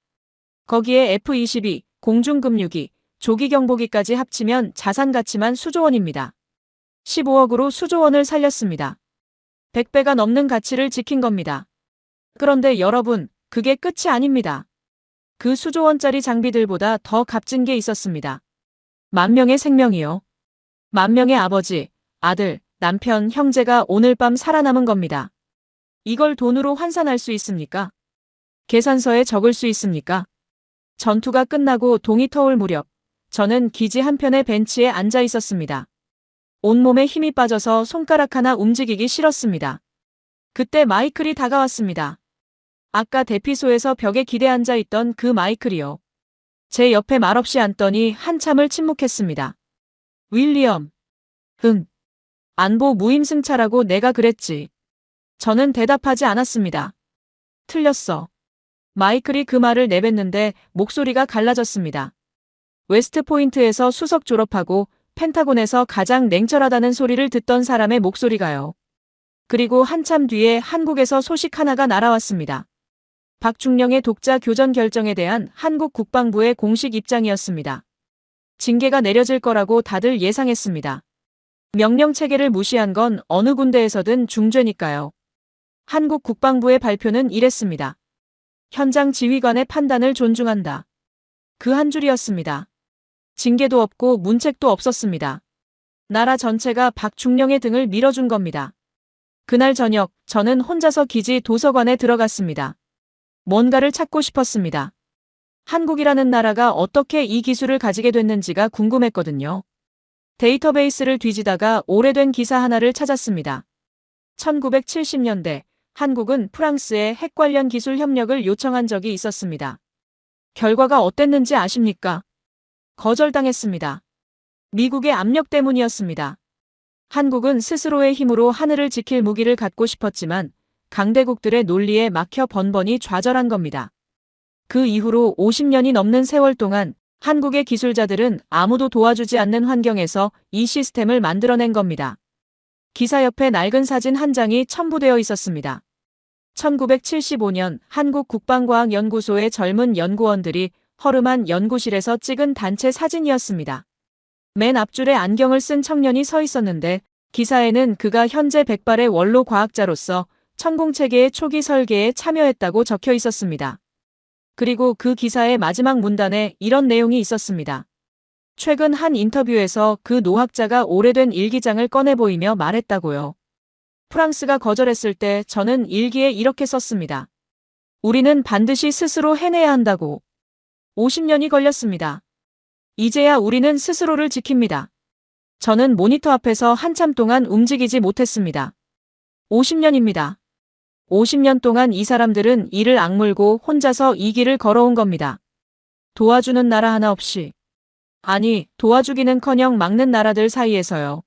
거기에 F-22, 공중급류기, 조기경보기까지 합치면 자산 가치만 수조 원입니다. 15억으로 수조 원을 살렸습니다. 100배가 넘는 가치를 지킨 겁니다. 그런데 여러분, 그게 끝이 아닙니다. 그 수조 원짜리 장비들보다 더 값진 게 있었습니다. 10,000명의 생명이요. 10,000명의 아버지, 아들, 남편, 형제가 오늘 밤 살아남은 겁니다. 이걸 돈으로 환산할 수 있습니까? 계산서에 적을 수 있습니까? 전투가 끝나고 동이 터올 무렵, 저는 기지 한편의 벤치에 앉아 있었습니다. 온몸에 힘이 빠져서 손가락 하나 움직이기 싫었습니다. 그때 마이클이 다가왔습니다. 아까 대피소에서 벽에 기대 앉아 있던 그 마이클이요. 제 옆에 말없이 앉더니 한참을 침묵했습니다. 윌리엄. 응. 안보 무임승차라고 내가 그랬지. 저는 대답하지 않았습니다. 틀렸어. 마이클이 그 말을 내뱉는데 목소리가 갈라졌습니다. 웨스트포인트에서 수석 졸업하고 펜타곤에서 가장 냉철하다는 소리를 듣던 사람의 목소리가요. 그리고 한참 뒤에 한국에서 소식 하나가 날아왔습니다. 박중령의 독자 교전 결정에 대한 한국 국방부의 공식 입장이었습니다. 징계가 내려질 거라고 다들 예상했습니다. 명령 체계를 무시한 건 어느 군대에서든 중죄니까요. 한국 국방부의 발표는 이랬습니다. 현장 지휘관의 판단을 존중한다. 그 한 줄이었습니다. 징계도 없고 문책도 없었습니다. 나라 전체가 박중령의 등을 밀어준 겁니다. 그날 저녁 저는 혼자서 기지 도서관에 들어갔습니다. 뭔가를 찾고 싶었습니다. 한국이라는 나라가 어떻게 이 기술을 가지게 됐는지가 궁금했거든요. 데이터베이스를 뒤지다가 오래된 기사 하나를 찾았습니다. 1970년대 한국은 프랑스에 핵 관련 기술 협력을 요청한 적이 있었습니다. 결과가 어땠는지 아십니까? 거절당했습니다. 미국의 압력 때문이었습니다. 한국은 스스로의 힘으로 하늘을 지킬 무기를 갖고 싶었지만 강대국들의 논리에 막혀 번번이 좌절한 겁니다. 그 이후로 50년이 넘는 세월 동안 한국의 기술자들은 아무도 도와주지 않는 환경에서 이 시스템을 만들어낸 겁니다. 기사 옆에 낡은 사진 한 장이 첨부되어 있었습니다. 1975년 한국국방과학연구소의 젊은 연구원들이 허름한 연구실에서 찍은 단체 사진이었습니다. 맨 앞줄에 안경을 쓴 청년이 서 있었는데 기사에는 그가 현재 백발의 원로 과학자로서 천공체계의 초기 설계에 참여했다고 적혀 있었습니다. 그리고 그 기사의 마지막 문단에 이런 내용이 있었습니다. 최근 한 인터뷰에서 그 노학자가 오래된 일기장을 꺼내 보이며 말했다고요. 프랑스가 거절했을 때 저는 일기에 이렇게 썼습니다. 우리는 반드시 스스로 해내야 한다고. 50년이 걸렸습니다. 이제야 우리는 스스로를 지킵니다. 저는 모니터 앞에서 한참 동안 움직이지 못했습니다. 50년입니다. 50년 동안 이 사람들은 이를 악물고 혼자서 이 길을 걸어온 겁니다. 도와주는 나라 하나 없이. 아니, 도와주기는커녕 막는 나라들 사이에서요.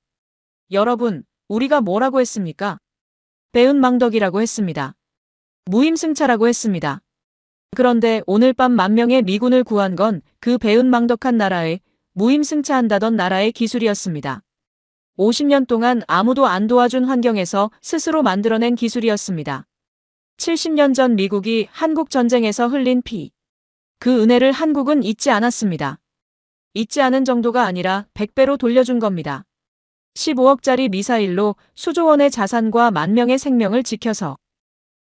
여러분, 우리가 뭐라고 했습니까? 배은망덕이라고 했습니다. 무임승차라고 했습니다. 그런데 오늘 밤 10,000명의 미군을 구한 건 그 배은망덕한 나라의 무임승차한다던 나라의 기술이었습니다. 50년 동안 아무도 안 도와준 환경에서 스스로 만들어낸 기술이었습니다. 70년 전 미국이 한국 전쟁에서 흘린 피. 그 은혜를 한국은 잊지 않았습니다. 잊지 않은 정도가 아니라 100배로 돌려준 겁니다. 15억짜리 미사일로 수조 원의 자산과 10,000명의 생명을 지켜서.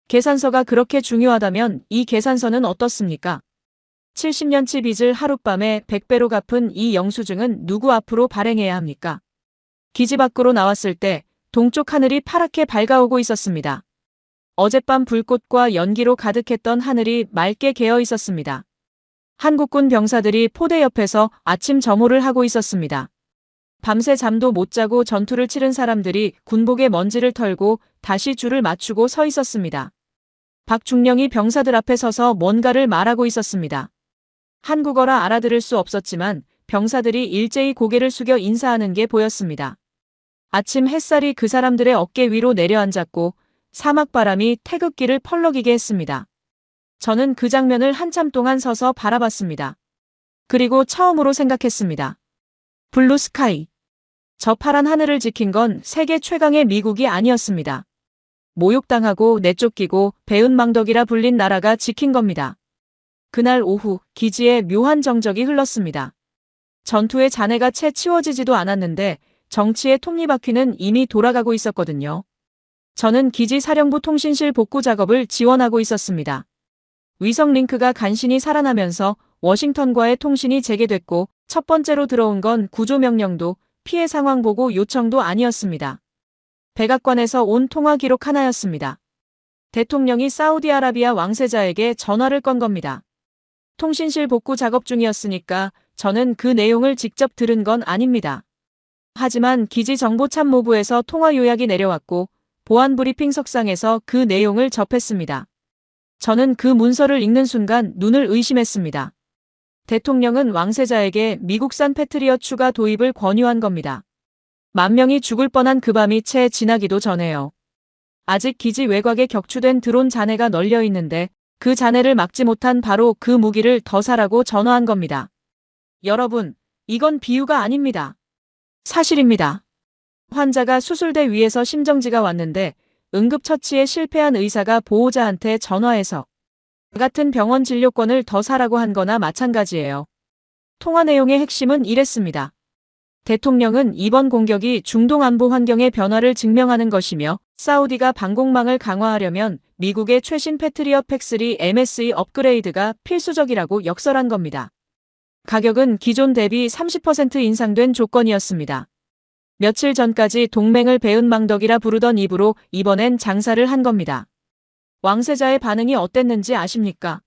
계산서가 그렇게 중요하다면 이 계산서는 어떻습니까? 70년치 빚을 하룻밤에 100배로 갚은 이 영수증은 누구 앞으로 발행해야 합니까? 기지 밖으로 나왔을 때 동쪽 하늘이 파랗게 밝아오고 있었습니다. 어젯밤 불꽃과 연기로 가득했던 하늘이 맑게 개어 있었습니다. 한국군 병사들이 포대 옆에서 아침 점호를 하고 있었습니다. 밤새 잠도 못 자고 전투를 치른 사람들이 군복의 먼지를 털고 다시 줄을 맞추고 서 있었습니다. 박중령이 병사들 앞에 서서 뭔가를 말하고 있었습니다. 한국어라 알아들을 수 없었지만 병사들이 일제히 고개를 숙여 인사하는 게 보였습니다. 아침 햇살이 그 사람들의 어깨 위로 내려앉았고 사막바람이 태극기를 펄럭이게 했습니다. 저는 그 장면을 한참 동안 서서 바라봤습니다. 그리고 처음으로 생각했습니다. 블루 스카이. 저 파란 하늘을 지킨 건 세계 최강의 미국이 아니었습니다. 모욕당하고 내쫓기고 배은망덕이라 불린 나라가 지킨 겁니다. 그날 오후 기지에 묘한 정적이 흘렀습니다. 전투의 잔해가 채 치워지지도 않았는데 정치의 톱니바퀴는 이미 돌아가고 있었거든요. 저는 기지 사령부 통신실 복구 작업을 지원하고 있었습니다. 위성 링크가 간신히 살아나면서 워싱턴과의 통신이 재개됐고 첫 번째로 들어온 건 구조 명령도 피해 상황 보고 요청도 아니었습니다. 백악관에서 온 통화 기록 하나였습니다. 대통령이 사우디아라비아 왕세자에게 전화를 건 겁니다. 통신실 복구 작업 중이었으니까 저는 그 내용을 직접 들은 건 아닙니다. 하지만 기지 정보참모부에서 통화 요약이 내려왔고 보안 브리핑 석상에서 그 내용을 접했습니다. 저는 그 문서를 읽는 순간 눈을 의심했습니다. 대통령은 왕세자에게 미국산 패트리엇 추가 도입을 권유한 겁니다. 10,000명이 죽을 뻔한 그 밤이 채 지나기도 전에요. 아직 기지 외곽에 격추된 드론 잔해가 널려 있는데 그 잔해를 막지 못한 바로 그 무기를 더 사라고 전화한 겁니다. 여러분, 이건 비유가 아닙니다. 사실입니다. 환자가 수술대 위에서 심정지가 왔는데 응급처치에 실패한 의사가 보호자한테 전화해서 같은 병원 진료권을 더 사라고 한 거나 마찬가지예요. 통화 내용의 핵심은 이랬습니다. 대통령은 이번 공격이 중동 안보 환경의 변화를 증명하는 것이며 사우디가 방공망을 강화하려면 미국의 최신 패트리엇 팩3 MSE 업그레이드가 필수적이라고 역설한 겁니다. 가격은 기존 대비 30% 인상된 조건이었습니다. 며칠 전까지 동맹을 배은망덕이라 부르던 입으로 이번엔 장사를 한 겁니다. 왕세자의 반응이 어땠는지 아십니까?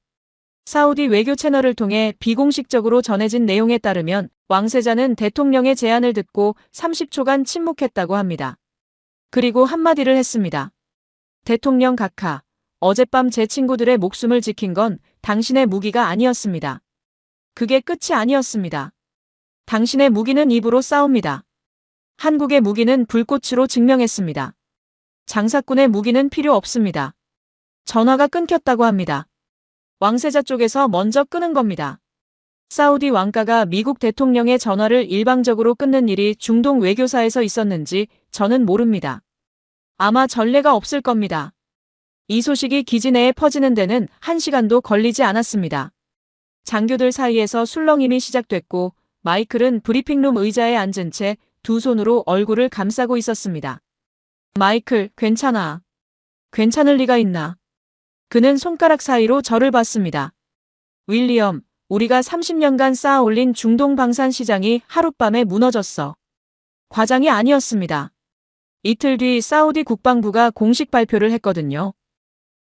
사우디 외교 채널을 통해 비공식적으로 전해진 내용에 따르면 왕세자는 대통령의 제안을 듣고 30초간 침묵했다고 합니다. 그리고 한마디를 했습니다. 대통령 각하, 어젯밤 제 친구들의 목숨을 지킨 건 당신의 무기가 아니었습니다. 그게 끝이 아니었습니다. 당신의 무기는 입으로 싸웁니다. 한국의 무기는 불꽃으로 증명했습니다. 장사꾼의 무기는 필요 없습니다. 전화가 끊겼다고 합니다. 왕세자 쪽에서 먼저 끊은 겁니다. 사우디 왕가가 미국 대통령의 전화를 일방적으로 끊는 일이 중동 외교사에서 있었는지 저는 모릅니다. 아마 전례가 없을 겁니다. 이 소식이 기지 내에 퍼지는 데는 1시간도 걸리지 않았습니다. 장교들 사이에서 술렁임이 시작됐고 마이클은 브리핑룸 의자에 앉은 채 두 손으로 얼굴을 감싸고 있었습니다. 마이클, 괜찮아. 괜찮을 리가 있나. 그는 손가락 사이로 저를 봤습니다. 윌리엄, 우리가 30년간 쌓아 올린 중동 방산 시장이 하룻밤에 무너졌어. 과장이 아니었습니다. 이틀 뒤 사우디 국방부가 공식 발표를 했거든요.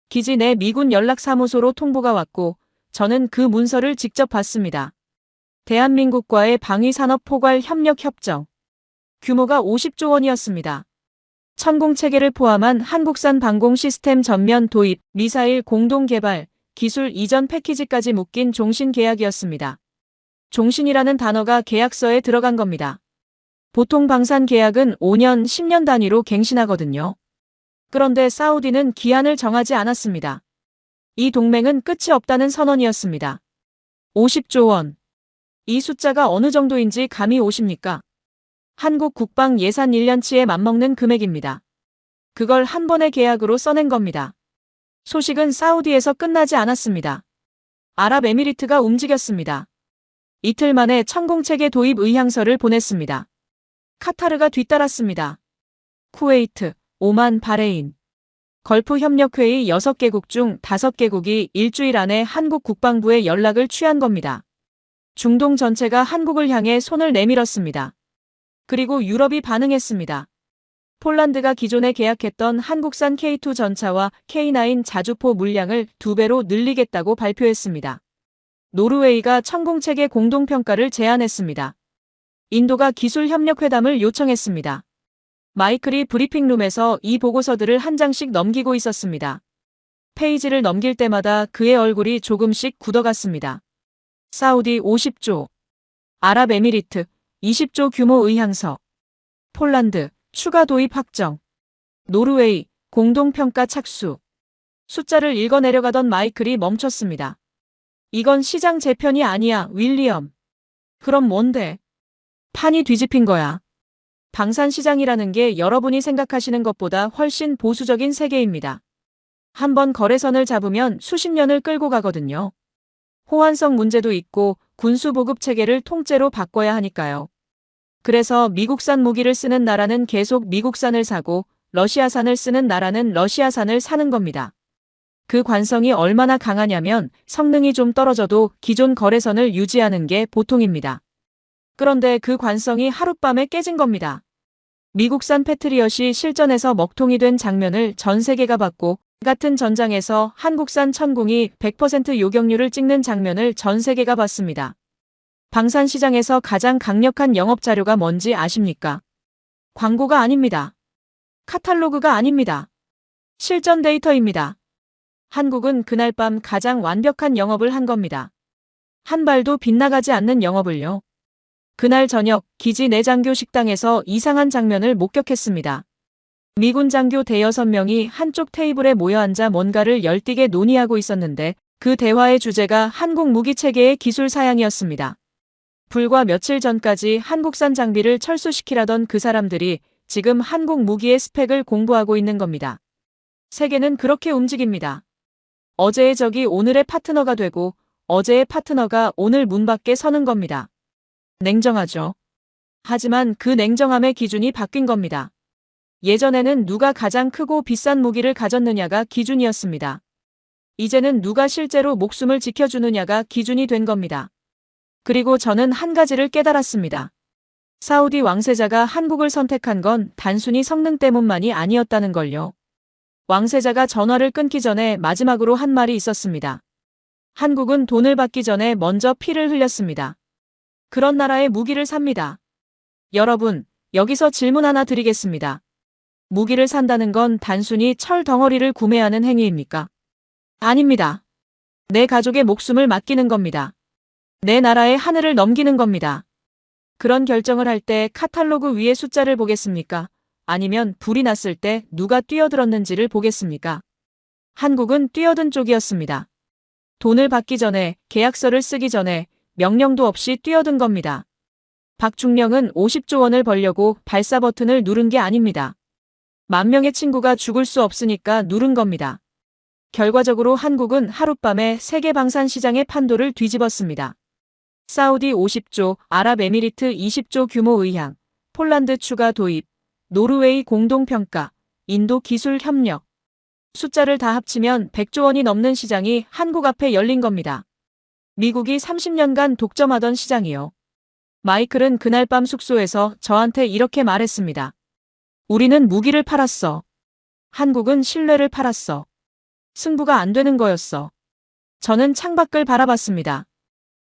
기지 내 미군 연락사무소로 통보가 왔고 저는 그 문서를 직접 봤습니다. 대한민국과의 방위산업 포괄 협력 협정. 규모가 50조 원이었습니다. 천공체계를 포함한 한국산 방공 시스템 전면 도입, 미사일 공동 개발, 기술 이전 패키지까지 묶인 종신 계약이었습니다. 종신이라는 단어가 계약서에 들어간 겁니다. 보통 방산 계약은 5년, 10년 단위로 갱신하거든요. 그런데 사우디는 기한을 정하지 않았습니다. 이 동맹은 끝이 없다는 선언이었습니다. 50조 원. 이 숫자가 어느 정도인지 감이 오십니까? 한국 국방 예산 1년치에 맞먹는 금액입니다. 그걸 한 번의 계약으로 써낸 겁니다. 소식은 사우디에서 끝나지 않았습니다. 아랍에미리트가 움직였습니다. 이틀 만에 천공체계 도입 의향서를 보냈습니다. 카타르가 뒤따랐습니다. 쿠웨이트, 오만, 바레인. 걸프협력회의 6개국 중 5개국이 일주일 안에 한국 국방부에 연락을 취한 겁니다. 중동 전체가 한국을 향해 손을 내밀었습니다. 그리고 유럽이 반응했습니다. 폴란드가 기존에 계약했던 한국산 K2 전차와 K9 자주포 물량을 2배로 늘리겠다고 발표했습니다. 노르웨이가 천공체계 공동평가를 제안했습니다. 인도가 기술협력회담을 요청했습니다. 마이클이 브리핑룸에서 이 보고서들을 한 장씩 넘기고 있었습니다. 페이지를 넘길 때마다 그의 얼굴이 조금씩 굳어갔습니다. 사우디 50조, 아랍에미리트 20조 규모 의향서, 폴란드 추가 도입 확정, 노르웨이 공동평가 착수. 숫자를 읽어 내려가던 마이클이 멈췄습니다. 이건 시장 재편이 아니야, 윌리엄. 그럼 뭔데? 판이 뒤집힌 거야. 방산 시장이라는 게 여러분이 생각하시는 것보다 훨씬 보수적인 세계입니다. 한번 거래선을 잡으면 수십 년을 끌고 가거든요. 호환성 문제도 있고 군수 보급 체계를 통째로 바꿔야 하니까요. 그래서 미국산 무기를 쓰는 나라는 계속 미국산을 사고 러시아산을 쓰는 나라는 러시아산을 사는 겁니다. 그 관성이 얼마나 강하냐면 성능이 좀 떨어져도 기존 거래선을 유지하는 게 보통입니다. 그런데 그 관성이 하룻밤에 깨진 겁니다. 미국산 패트리엇이 실전에서 먹통이 된 장면을 전 세계가 봤고 같은 전장에서 한국산 천공이 100% 요격률을 찍는 장면을 전 세계가 봤습니다. 방산 시장에서 가장 강력한 영업 자료가 뭔지 아십니까? 광고가 아닙니다. 카탈로그가 아닙니다. 실전 데이터입니다. 한국은 그날 밤 가장 완벽한 영업을 한 겁니다. 한 발도 빗나가지 않는 영업을요. 그날 저녁 기지 내 장교 식당에서 이상한 장면을 목격했습니다. 미군 장교 대여섯 명이 한쪽 테이블에 모여 앉아 뭔가를 열띠게 논의하고 있었는데 그 대화의 주제가 한국 무기 체계의 기술 사양이었습니다. 불과 며칠 전까지 한국산 장비를 철수시키라던 그 사람들이 지금 한국 무기의 스펙을 공부하고 있는 겁니다. 세계는 그렇게 움직입니다. 어제의 적이 오늘의 파트너가 되고 어제의 파트너가 오늘 문 밖에 서는 겁니다. 냉정하죠. 하지만 그 냉정함의 기준이 바뀐 겁니다. 예전에는 누가 가장 크고 비싼 무기를 가졌느냐가 기준이었습니다. 이제는 누가 실제로 목숨을 지켜주느냐가 기준이 된 겁니다. 그리고 저는 한 가지를 깨달았습니다. 사우디 왕세자가 한국을 선택한 건 단순히 성능 때문만이 아니었다는 걸요. 왕세자가 전화를 끊기 전에 마지막으로 한 말이 있었습니다. 한국은 돈을 받기 전에 먼저 피를 흘렸습니다. 그런 나라의 무기를 삽니다. 여러분, 여기서 질문 하나 드리겠습니다. 무기를 산다는 건 단순히 철 덩어리를 구매하는 행위입니까? 아닙니다. 내 가족의 목숨을 맡기는 겁니다. 내 나라의 하늘을 넘기는 겁니다. 그런 결정을 할 때 카탈로그 위에 숫자를 보겠습니까? 아니면 불이 났을 때 누가 뛰어들었는지를 보겠습니까? 한국은 뛰어든 쪽이었습니다. 돈을 받기 전에, 계약서를 쓰기 전에 명령도 없이 뛰어든 겁니다. 박중령은 50조 원을 벌려고 발사 버튼을 누른 게 아닙니다. 만 명의 친구가 죽을 수 없으니까 누른 겁니다. 결과적으로 한국은 하룻밤에 세계 방산 시장의 판도를 뒤집었습니다. 사우디 50조, 아랍에미리트 20조 규모 의향, 폴란드 추가 도입, 노르웨이 공동평가, 인도 기술 협력. 숫자를 다 합치면 100조 원이 넘는 시장이 한국 앞에 열린 겁니다. 미국이 30년간 독점하던 시장이요. 마이클은 그날 밤 숙소에서 저한테 이렇게 말했습니다. 우리는 무기를 팔았어. 한국은 신뢰를 팔았어. 승부가 안 되는 거였어. 저는 창밖을 바라봤습니다.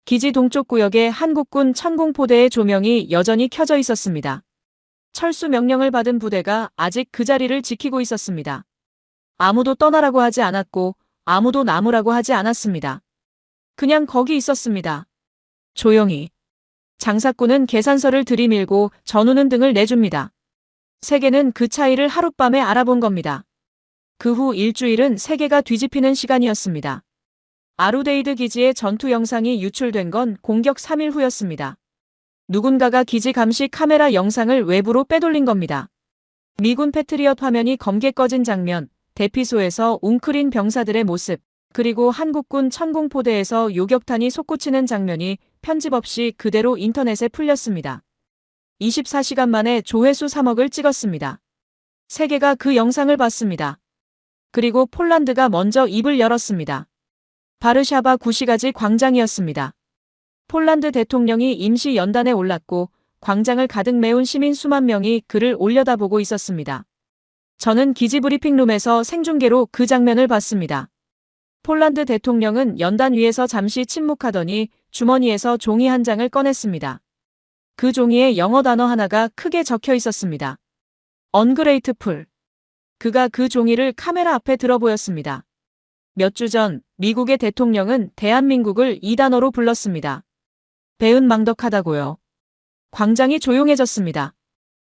기지 동쪽 구역에 한국군 천공포대의 조명이 여전히 켜져 있었습니다. 철수 명령을 받은 부대가 아직 그 자리를 지키고 있었습니다. 아무도 떠나라고 하지 않았고 아무도 남으라고 하지 않았습니다. 그냥 거기 있었습니다. 조용히. 장사꾼은 계산서를 들이밀고 전우는 등을 내줍니다. 세계는 그 차이를 하룻밤에 알아본 겁니다. 그 후 일주일은 세계가 뒤집히는 시간이었습니다. 아루데이드 기지의 전투 영상이 유출된 건 공격 3일 후였습니다. 누군가가 기지 감시 카메라 영상을 외부로 빼돌린 겁니다. 미군 패트리엇 화면이 검게 꺼진 장면, 대피소에서 웅크린 병사들의 모습, 그리고 한국군 천공포대에서 요격탄이 솟구치는 장면이 편집 없이 그대로 인터넷에 풀렸습니다. 24시간 만에 조회수 3억을 찍었습니다. 세계가 그 영상을 봤습니다. 그리고 폴란드가 먼저 입을 열었습니다. 바르샤바 구시가지 광장이었습니다. 폴란드 대통령이 임시 연단에 올랐고 광장을 가득 메운 시민 수만 명이 그를 올려다보고 있었습니다. 저는 기지 브리핑룸에서 생중계로 그 장면을 봤습니다. 폴란드 대통령은 연단 위에서 잠시 침묵하더니 주머니에서 종이 한 장을 꺼냈습니다. 그 종이에 영어 단어 하나가 크게 적혀 있었습니다. Ungrateful. 그가 그 종이를 카메라 앞에 들어 보였습니다. 몇 주 전 미국의 대통령은 대한민국을 이 단어로 불렀습니다. 배은망덕하다고요. 광장이 조용해졌습니다.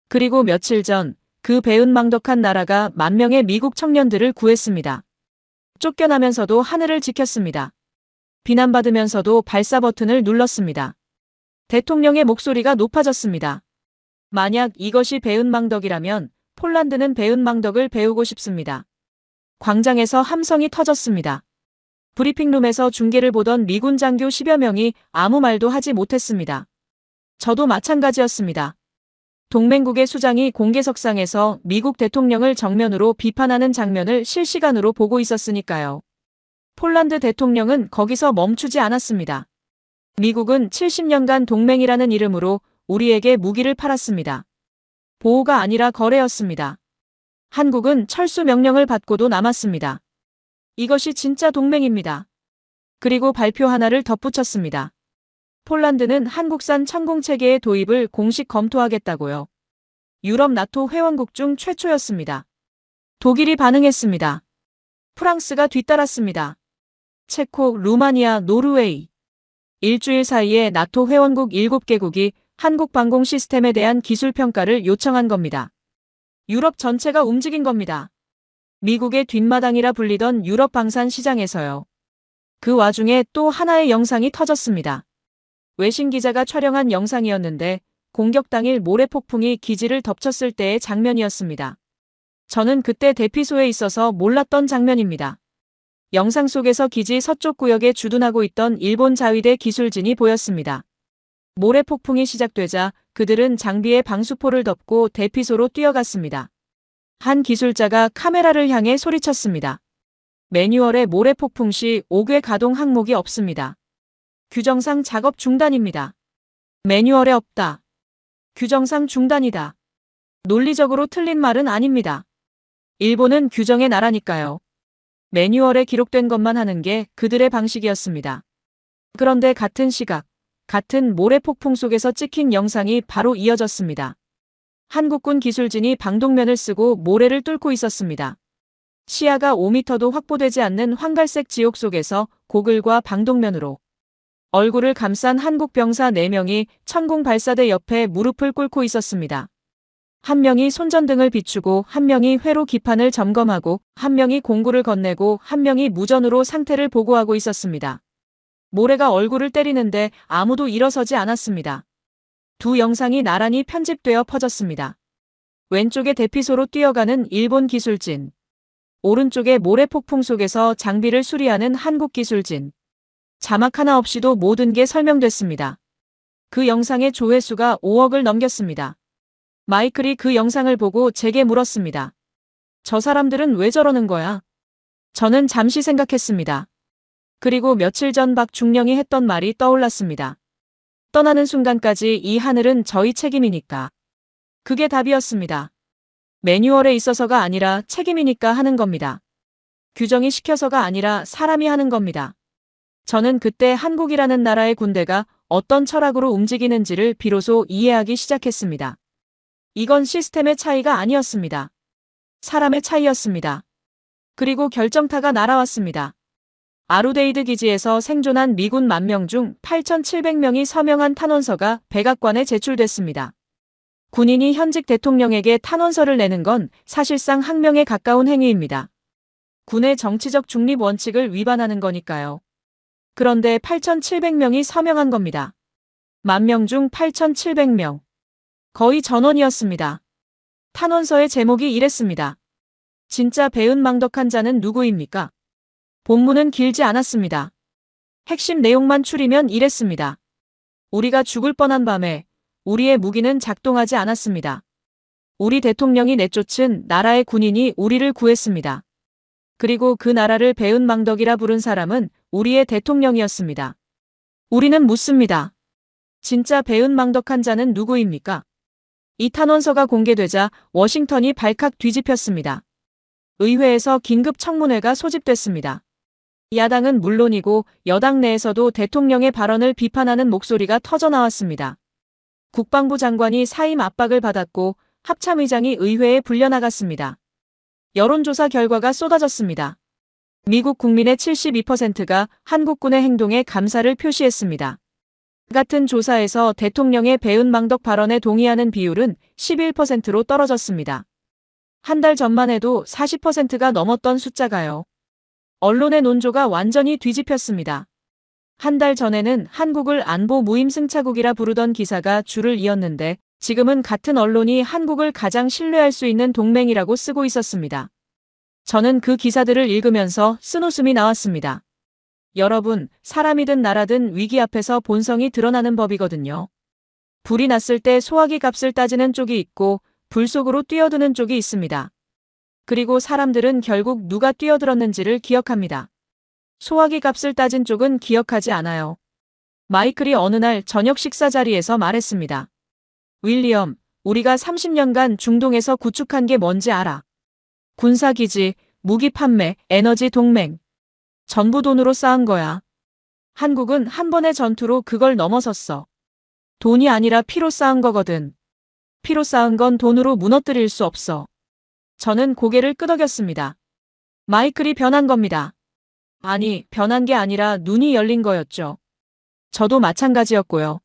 그리고 며칠 전 그 배은망덕한 나라가 만 명의 미국 청년들을 구했습니다. 쫓겨나면서도 하늘을 지켰습니다. 비난받으면서도 발사 버튼을 눌렀습니다. 대통령의 목소리가 높아졌습니다. 만약 이것이 배은망덕이라면 폴란드는 배은망덕을 배우고 싶습니다. 광장에서 함성이 터졌습니다. 브리핑룸에서 중계를 보던 미군 장교 10여 명이 아무 말도 하지 못했습니다. 저도 마찬가지였습니다. 동맹국의 수장이 공개석상에서 미국 대통령을 정면으로 비판하는 장면을 실시간으로 보고 있었으니까요. 폴란드 대통령은 거기서 멈추지 않았습니다. 미국은 70년간 동맹이라는 이름으로 우리에게 무기를 팔았습니다. 보호가 아니라 거래였습니다. 한국은 철수 명령을 받고도 남았습니다. 이것이 진짜 동맹입니다. 그리고 발표 하나를 덧붙였습니다. 폴란드는 한국산 천공체계의 도입을 공식 검토하겠다고요. 유럽 나토 회원국 중 최초였습니다. 독일이 반응했습니다. 프랑스가 뒤따랐습니다. 체코, 루마니아, 노르웨이. 일주일 사이에 나토 회원국 7개국이 한국 방공 시스템에 대한 기술 평가를 요청한 겁니다. 유럽 전체가 움직인 겁니다. 미국의 뒷마당이라 불리던 유럽 방산 시장에서요. 그 와중에 또 하나의 영상이 터졌습니다. 외신 기자가 촬영한 영상이었는데 공격 당일 모래폭풍이 기지를 덮쳤을 때의 장면이었습니다. 저는 그때 대피소에 있어서 몰랐던 장면입니다. 영상 속에서 기지 서쪽 구역에 주둔하고 있던 일본 자위대 기술진이 보였습니다. 모래폭풍이 시작되자 그들은 장비에 방수포를 덮고 대피소로 뛰어갔습니다. 한 기술자가 카메라를 향해 소리쳤습니다. 매뉴얼에 모래폭풍 시 5궤 가동 항목이 없습니다. 규정상 작업 중단입니다. 매뉴얼에 없다. 규정상 중단이다. 논리적으로 틀린 말은 아닙니다. 일본은 규정의 나라니까요. 매뉴얼에 기록된 것만 하는 게 그들의 방식이었습니다. 그런데 같은 시각, 같은 모래폭풍 속에서 찍힌 영상이 바로 이어졌습니다. 한국군 기술진이 방독면을 쓰고 모래를 뚫고 있었습니다. 시야가 5m도 확보되지 않는 황갈색 지옥 속에서 고글과 방독면으로 얼굴을 감싼 한국 병사 4명이 천궁 발사대 옆에 무릎을 꿇고 있었습니다. 한 명이 손전등을 비추고 한 명이 회로 기판을 점검하고 한 명이 공구를 건네고 한 명이 무전으로 상태를 보고하고 있었습니다. 모래가 얼굴을 때리는데 아무도 일어서지 않았습니다. 두 영상이 나란히 편집되어 퍼졌습니다. 왼쪽에 대피소로 뛰어가는 일본 기술진, 오른쪽에 모래폭풍 속에서 장비를 수리하는 한국 기술진. 자막 하나 없이도 모든 게 설명됐습니다. 그 영상의 조회수가 5억을 넘겼습니다. 마이클이 그 영상을 보고 제게 물었습니다. 저 사람들은 왜 저러는 거야? 저는 잠시 생각했습니다. 그리고 며칠 전 박중령이 했던 말이 떠올랐습니다. 떠나는 순간까지 이 하늘은 저희 책임이니까. 그게 답이었습니다. 매뉴얼에 있어서가 아니라 책임이니까 하는 겁니다. 규정이 시켜서가 아니라 사람이 하는 겁니다. 저는 그때 한국이라는 나라의 군대가 어떤 철학으로 움직이는지를 비로소 이해하기 시작했습니다. 이건 시스템의 차이가 아니었습니다. 사람의 차이였습니다. 그리고 결정타가 날아왔습니다. 아루데이드 기지에서 생존한 미군 10,000명 중 8,700명이 서명한 탄원서가 백악관에 제출됐습니다. 군인이 현직 대통령에게 탄원서를 내는 건 사실상 항명에 가까운 행위입니다. 군의 정치적 중립 원칙을 위반하는 거니까요. 그런데 8,700명이 서명한 겁니다. 10,000명 중 8,700명. 거의 전원이었습니다. 탄원서의 제목이 이랬습니다. 진짜 배은망덕한 자는 누구입니까? 본문은 길지 않았습니다. 핵심 내용만 추리면 이랬습니다. 우리가 죽을 뻔한 밤에 우리의 무기는 작동하지 않았습니다. 우리 대통령이 내쫓은 나라의 군인이 우리를 구했습니다. 그리고 그 나라를 배은망덕이라 부른 사람은 우리의 대통령이었습니다. 우리는 묻습니다. 진짜 배은망덕한 자는 누구입니까? 이 탄원서가 공개되자 워싱턴이 발칵 뒤집혔습니다. 의회에서 긴급 청문회가 소집됐습니다. 야당은 물론이고 여당 내에서도 대통령의 발언을 비판하는 목소리가 터져나왔습니다. 국방부 장관이 사임 압박을 받았고 합참의장이 의회에 불려나갔습니다. 여론조사 결과가 쏟아졌습니다. 미국 국민의 72%가 한국군의 행동에 감사를 표시했습니다. 같은 조사에서 대통령의 배은망덕 발언에 동의하는 비율은 11%로 떨어졌습니다. 한 달 전만 해도 40%가 넘었던 숫자가요. 언론의 논조가 완전히 뒤집혔습니다. 한 달 전에는 한국을 안보 무임승차국이라 부르던 기사가 줄을 이었는데 지금은 같은 언론이 한국을 가장 신뢰할 수 있는 동맹이라고 쓰고 있었습니다. 저는 그 기사들을 읽으면서 쓴웃음이 나왔습니다. 여러분, 사람이든 나라든 위기 앞에서 본성이 드러나는 법이거든요. 불이 났을 때 소화기 값을 따지는 쪽이 있고 불 속으로 뛰어드는 쪽이 있습니다. 그리고 사람들은 결국 누가 뛰어들었는지를 기억합니다. 소화기 값을 따진 쪽은 기억하지 않아요. 마이클이 어느 날 저녁 식사 자리에서 말했습니다. 윌리엄, 우리가 30년간 중동에서 구축한 게 뭔지 알아? 군사기지, 무기 판매, 에너지 동맹. 전부 돈으로 쌓은 거야. 한국은 한 번의 전투로 그걸 넘어섰어. 돈이 아니라 피로 쌓은 거거든. 피로 쌓은 건 돈으로 무너뜨릴 수 없어. 저는 고개를 끄덕였습니다. 마이클이 변한 겁니다. 아니, 변한 게 아니라 눈이 열린 거였죠. 저도 마찬가지였고요.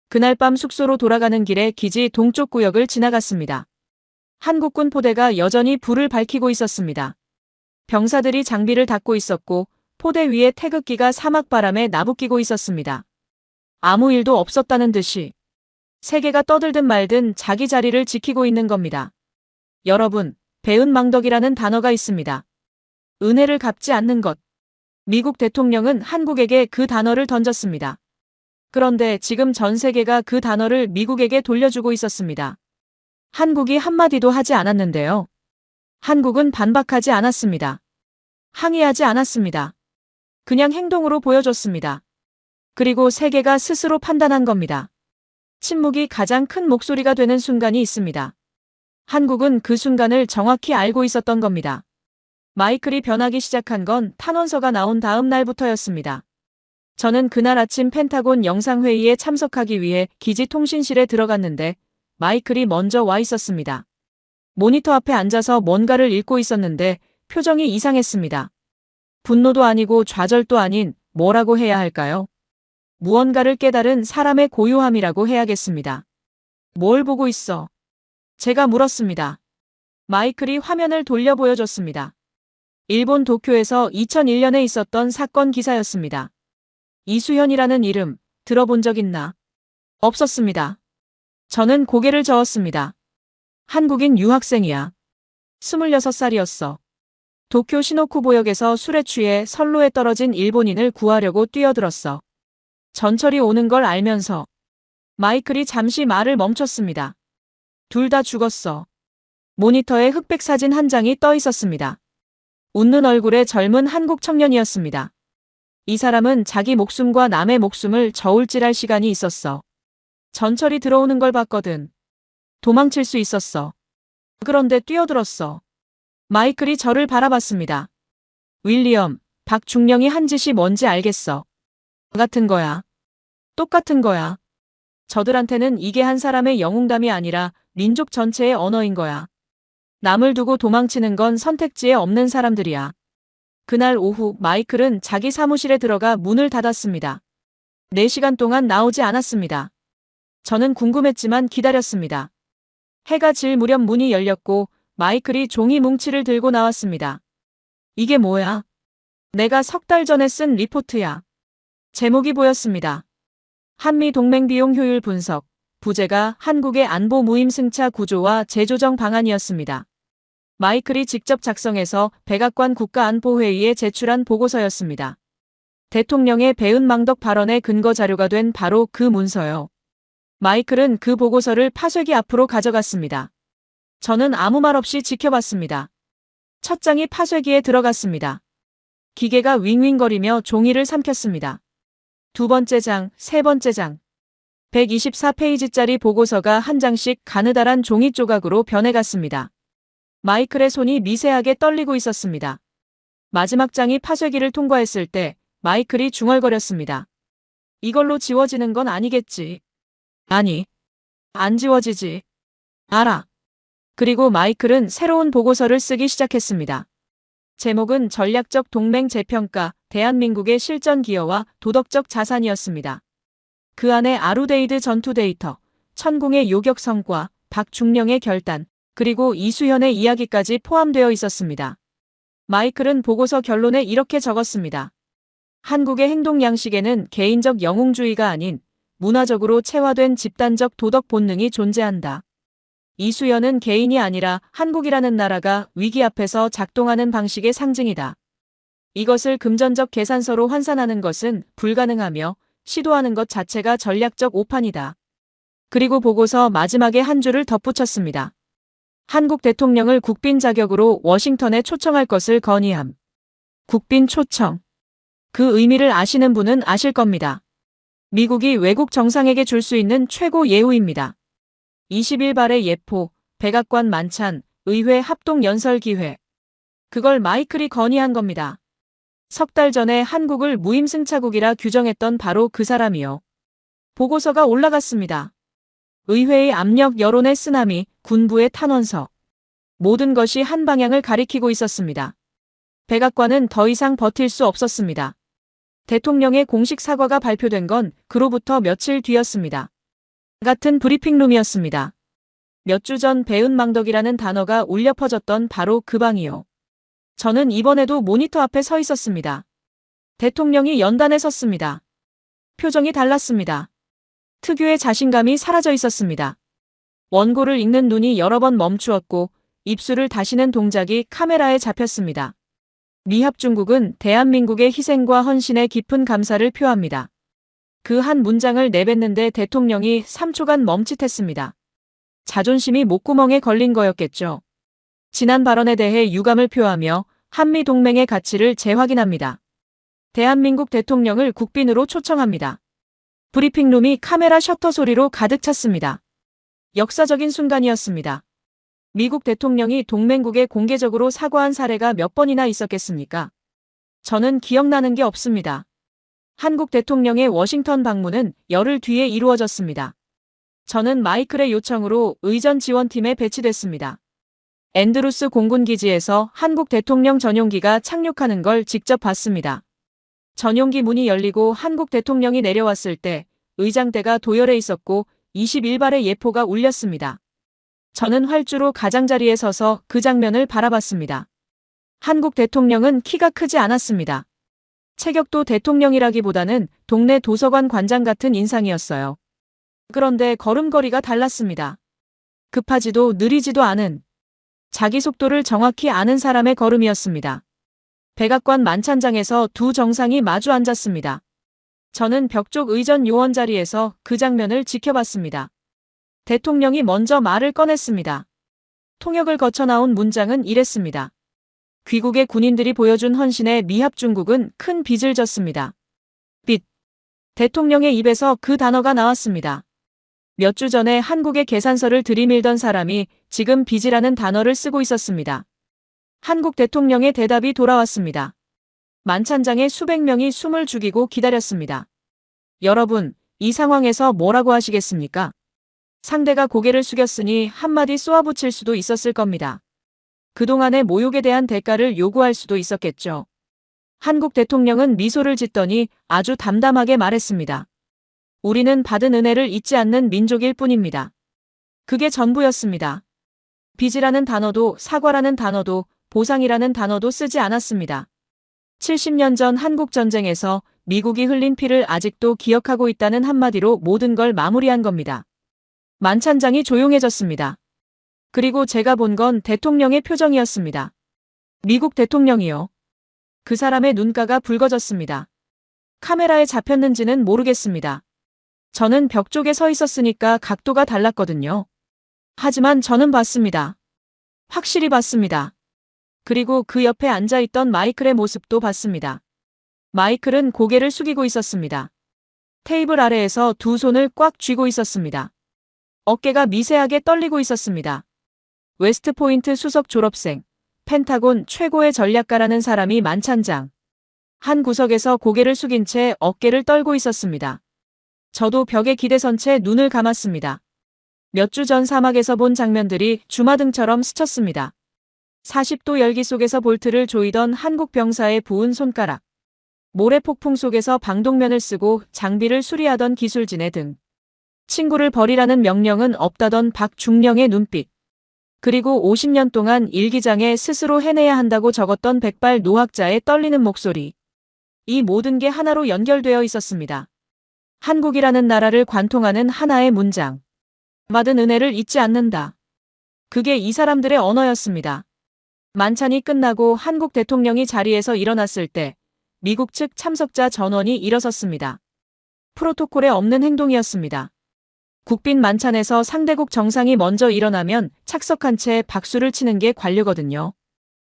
그날 밤 숙소로 돌아가는 길에 기지 동쪽 구역을 지나갔습니다. 한국군 포대가 여전히 불을 밝히고 있었습니다. 병사들이 장비를 닫고 있었고 포대 위에 태극기가 사막바람에 나부끼고 있었습니다. 아무 일도 없었다는 듯이 세계가 떠들든 말든 자기 자리를 지키고 있는 겁니다. 여러분, 배은망덕이라는 단어가 있습니다. 은혜를 갚지 않는 것. 미국 대통령은 한국에게 그 단어를 던졌습니다. 그런데 지금 전 세계가 그 단어를 미국에게 돌려주고 있었습니다. 한국이 한마디도 하지 않았는데요. 한국은 반박하지 않았습니다. 항의하지 않았습니다. 그냥 행동으로 보여줬습니다. 그리고 세계가 스스로 판단한 겁니다. 침묵이 가장 큰 목소리가 되는 순간이 있습니다. 한국은 그 순간을 정확히 알고 있었던 겁니다. 마이클이 변하기 시작한 건 탄원서가 나온 다음 날부터였습니다. 저는 그날 아침 펜타곤 영상회의에 참석하기 위해 기지 통신실에 들어갔는데 마이클이 먼저 와 있었습니다. 모니터 앞에 앉아서 뭔가를 읽고 있었는데 표정이 이상했습니다. 분노도 아니고 좌절도 아닌 뭐라고 해야 할까요? 무언가를 깨달은 사람의 고요함이라고 해야겠습니다. 뭘 보고 있어? 제가 물었습니다. 마이클이 화면을 돌려 보여줬습니다. 일본 도쿄에서 2001년에 있었던 사건 기사였습니다. 이수현이라는 이름 들어본 적 있나? 없었습니다. 저는 고개를 저었습니다. 한국인 유학생이야. 26살이었어. 도쿄 시노쿠보역에서 술에 취해 선로에 떨어진 일본인을 구하려고 뛰어들었어. 전철이 오는 걸 알면서. 마이클이 잠시 말을 멈췄습니다. 둘 다 죽었어. 모니터에 흑백 사진 한 장이 떠 있었습니다. 웃는 얼굴의 젊은 한국 청년이었습니다. 이 사람은 자기 목숨과 남의 목숨을 저울질할 시간이 있었어. 전철이 들어오는 걸 봤거든. 도망칠 수 있었어. 그런데 뛰어들었어. 마이클이 저를 바라봤습니다. 윌리엄, 박중령이 한 짓이 뭔지 알겠어. 같은 거야. 똑같은 거야. 저들한테는 이게 한 사람의 영웅담이 아니라 민족 전체의 언어인 거야. 남을 두고 도망치는 건 선택지에 없는 사람들이야. 그날 오후 마이클은 자기 사무실에 들어가 문을 닫았습니다. 4시간 동안 나오지 않았습니다. 저는 궁금했지만 기다렸습니다. 해가 질 무렵 문이 열렸고 마이클이 종이 뭉치를 들고 나왔습니다. 이게 뭐야? 내가 3달 전에 쓴 리포트야. 제목이 보였습니다. 한미 동맹 비용 효율 분석, 부제가 한국의 안보 무임승차 구조와 재조정 방안이었습니다. 마이클이 직접 작성해서 백악관 국가안보회의에 제출한 보고서였습니다. 대통령의 배은망덕 발언의 근거 자료가 된 바로 그 문서요. 마이클은 그 보고서를 파쇄기 앞으로 가져갔습니다. 저는 아무 말 없이 지켜봤습니다. 첫 장이 파쇄기에 들어갔습니다. 기계가 윙윙거리며 종이를 삼켰습니다. 두 번째 장, 세 번째 장. 124페이지짜리 보고서가 한 장씩 가느다란 종이 조각으로 변해갔습니다. 마이클의 손이 미세하게 떨리고 있었습니다. 마지막 장이 파쇄기를 통과했을 때 마이클이 중얼거렸습니다. 이걸로 지워지는 건 아니겠지. 아니, 안 지워지지. 알아. 그리고 마이클은 새로운 보고서를 쓰기 시작했습니다. 제목은 전략적 동맹 재평가, 대한민국의 실전 기여와 도덕적 자산이었습니다. 그 안에 아루데이드 전투 데이터, 천공의 요격 성과, 박중령의 결단, 그리고 이수현의 이야기까지 포함되어 있었습니다. 마이클은 보고서 결론에 이렇게 적었습니다. 한국의 행동 양식에는 개인적 영웅주의가 아닌 문화적으로 체화된 집단적 도덕 본능이 존재한다. 이수연은 개인이 아니라 한국이라는 나라가 위기 앞에서 작동하는 방식의 상징이다. 이것을 금전적 계산서로 환산하는 것은 불가능하며 시도하는 것 자체가 전략적 오판이다. 그리고 보고서 마지막에 한 줄을 덧붙였습니다. 한국 대통령을 국빈 자격으로 워싱턴에 초청할 것을 건의함. 국빈 초청. 그 의미를 아시는 분은 아실 겁니다. 미국이 외국 정상에게 줄 수 있는 최고 예우입니다. 21발의 예포, 백악관 만찬, 의회 합동 연설 기회. 그걸 마이클이 건의한 겁니다. 3달 전에 한국을 무임승차국이라 규정했던 바로 그 사람이요. 보고서가 올라갔습니다. 의회의 압력, 여론의 쓰나미, 군부의 탄원서. 모든 것이 한 방향을 가리키고 있었습니다. 백악관은 더 이상 버틸 수 없었습니다. 대통령의 공식 사과가 발표된 건 그로부터 며칠 뒤였습니다. 같은 브리핑룸이었습니다. 몇 주 전 배은망덕이라는 단어가 울려 퍼졌던 바로 그 방이요. 저는 이번에도 모니터 앞에 서 있었습니다. 대통령이 연단에 섰습니다. 표정이 달랐습니다. 특유의 자신감이 사라져 있었습니다. 원고를 읽는 눈이 여러 번 멈추었고 입술을 다시는 동작이 카메라에 잡혔습니다. 미합중국은 대한민국의 희생과 헌신에 깊은 감사를 표합니다. 그 한 문장을 내뱉는데 대통령이 3초간 멈칫했습니다. 자존심이 목구멍에 걸린 거였겠죠. 지난 발언에 대해 유감을 표하며 한미동맹의 가치를 재확인합니다. 대한민국 대통령을 국빈으로 초청합니다. 브리핑룸이 카메라 셔터 소리로 가득 찼습니다. 역사적인 순간이었습니다. 미국 대통령이 동맹국에 공개적으로 사과한 사례가 몇 번이나 있었겠습니까? 저는 기억나는 게 없습니다. 한국 대통령의 워싱턴 방문은 열흘 뒤에 이루어졌습니다. 저는 마이클의 요청으로 의전 지원팀에 배치됐습니다. 앤드루스 공군기지에서 한국 대통령 전용기가 착륙하는 걸 직접 봤습니다. 전용기 문이 열리고 한국 대통령이 내려왔을 때 의장대가 도열해 있었고 21발의 예포가 울렸습니다. 저는 활주로 가장자리에 서서 그 장면을 바라봤습니다. 한국 대통령은 키가 크지 않았습니다. 체격도 대통령이라기보다는 동네 도서관 관장 같은 인상이었어요. 그런데 걸음걸이가 달랐습니다. 급하지도 느리지도 않은, 자기 속도를 정확히 아는 사람의 걸음이었습니다. 백악관 만찬장에서 두 정상이 마주 앉았습니다. 저는 벽쪽 의전 요원 자리에서 그 장면을 지켜봤습니다. 대통령이 먼저 말을 꺼냈습니다. 통역을 거쳐 나온 문장은 이랬습니다. 귀국의 군인들이 보여준 헌신에 미합중국은 큰 빚을 졌습니다. 빚. 대통령의 입에서 그 단어가 나왔습니다. 몇 주 전에 한국의 계산서를 들이밀던 사람이 지금 빚이라는 단어를 쓰고 있었습니다. 한국 대통령의 대답이 돌아왔습니다. 만찬장에 수백 명이 숨을 죽이고 기다렸습니다. 여러분, 이 상황에서 뭐라고 하시겠습니까? 상대가 고개를 숙였으니 한마디 쏘아붙일 수도 있었을 겁니다. 그동안의 모욕에 대한 대가를 요구할 수도 있었겠죠. 한국 대통령은 미소를 짓더니 아주 담담하게 말했습니다. 우리는 받은 은혜를 잊지 않는 민족일 뿐입니다. 그게 전부였습니다. 빚이라는 단어도 사과라는 단어도 보상이라는 단어도 쓰지 않았습니다. 70년 전 한국전쟁에서 미국이 흘린 피를 아직도 기억하고 있다는 한마디로 모든 걸 마무리한 겁니다. 만찬장이 조용해졌습니다. 그리고 제가 본 건 대통령의 표정이었습니다. 미국 대통령이요. 그 사람의 눈가가 붉어졌습니다. 카메라에 잡혔는지는 모르겠습니다. 저는 벽 쪽에 서 있었으니까 각도가 달랐거든요. 하지만 저는 봤습니다. 확실히 봤습니다. 그리고 그 옆에 앉아있던 마이클의 모습도 봤습니다. 마이클은 고개를 숙이고 있었습니다. 테이블 아래에서 두 손을 꽉 쥐고 있었습니다. 어깨가 미세하게 떨리고 있었습니다. 웨스트포인트 수석 졸업생, 펜타곤 최고의 전략가라는 사람이 만찬장. 한 구석에서 고개를 숙인 채 어깨를 떨고 있었습니다. 저도 벽에 기대선 채 눈을 감았습니다. 몇 주 전 사막에서 본 장면들이 주마등처럼 스쳤습니다. 40도 열기 속에서 볼트를 조이던 한국 병사의 부은 손가락. 모래폭풍 속에서 방독면을 쓰고 장비를 수리하던 기술진의 등. 친구를 버리라는 명령은 없다던 박중령의 눈빛. 그리고 50년 동안 일기장에 스스로 해내야 한다고 적었던 백발 노학자의 떨리는 목소리. 이 모든 게 하나로 연결되어 있었습니다. 한국이라는 나라를 관통하는 하나의 문장. 받은 은혜를 잊지 않는다. 그게 이 사람들의 언어였습니다. 만찬이 끝나고 한국 대통령이 자리에서 일어났을 때 미국 측 참석자 전원이 일어섰습니다. 프로토콜에 없는 행동이었습니다. 국빈 만찬에서 상대국 정상이 먼저 일어나면 착석한 채 박수를 치는 게 관례거든요.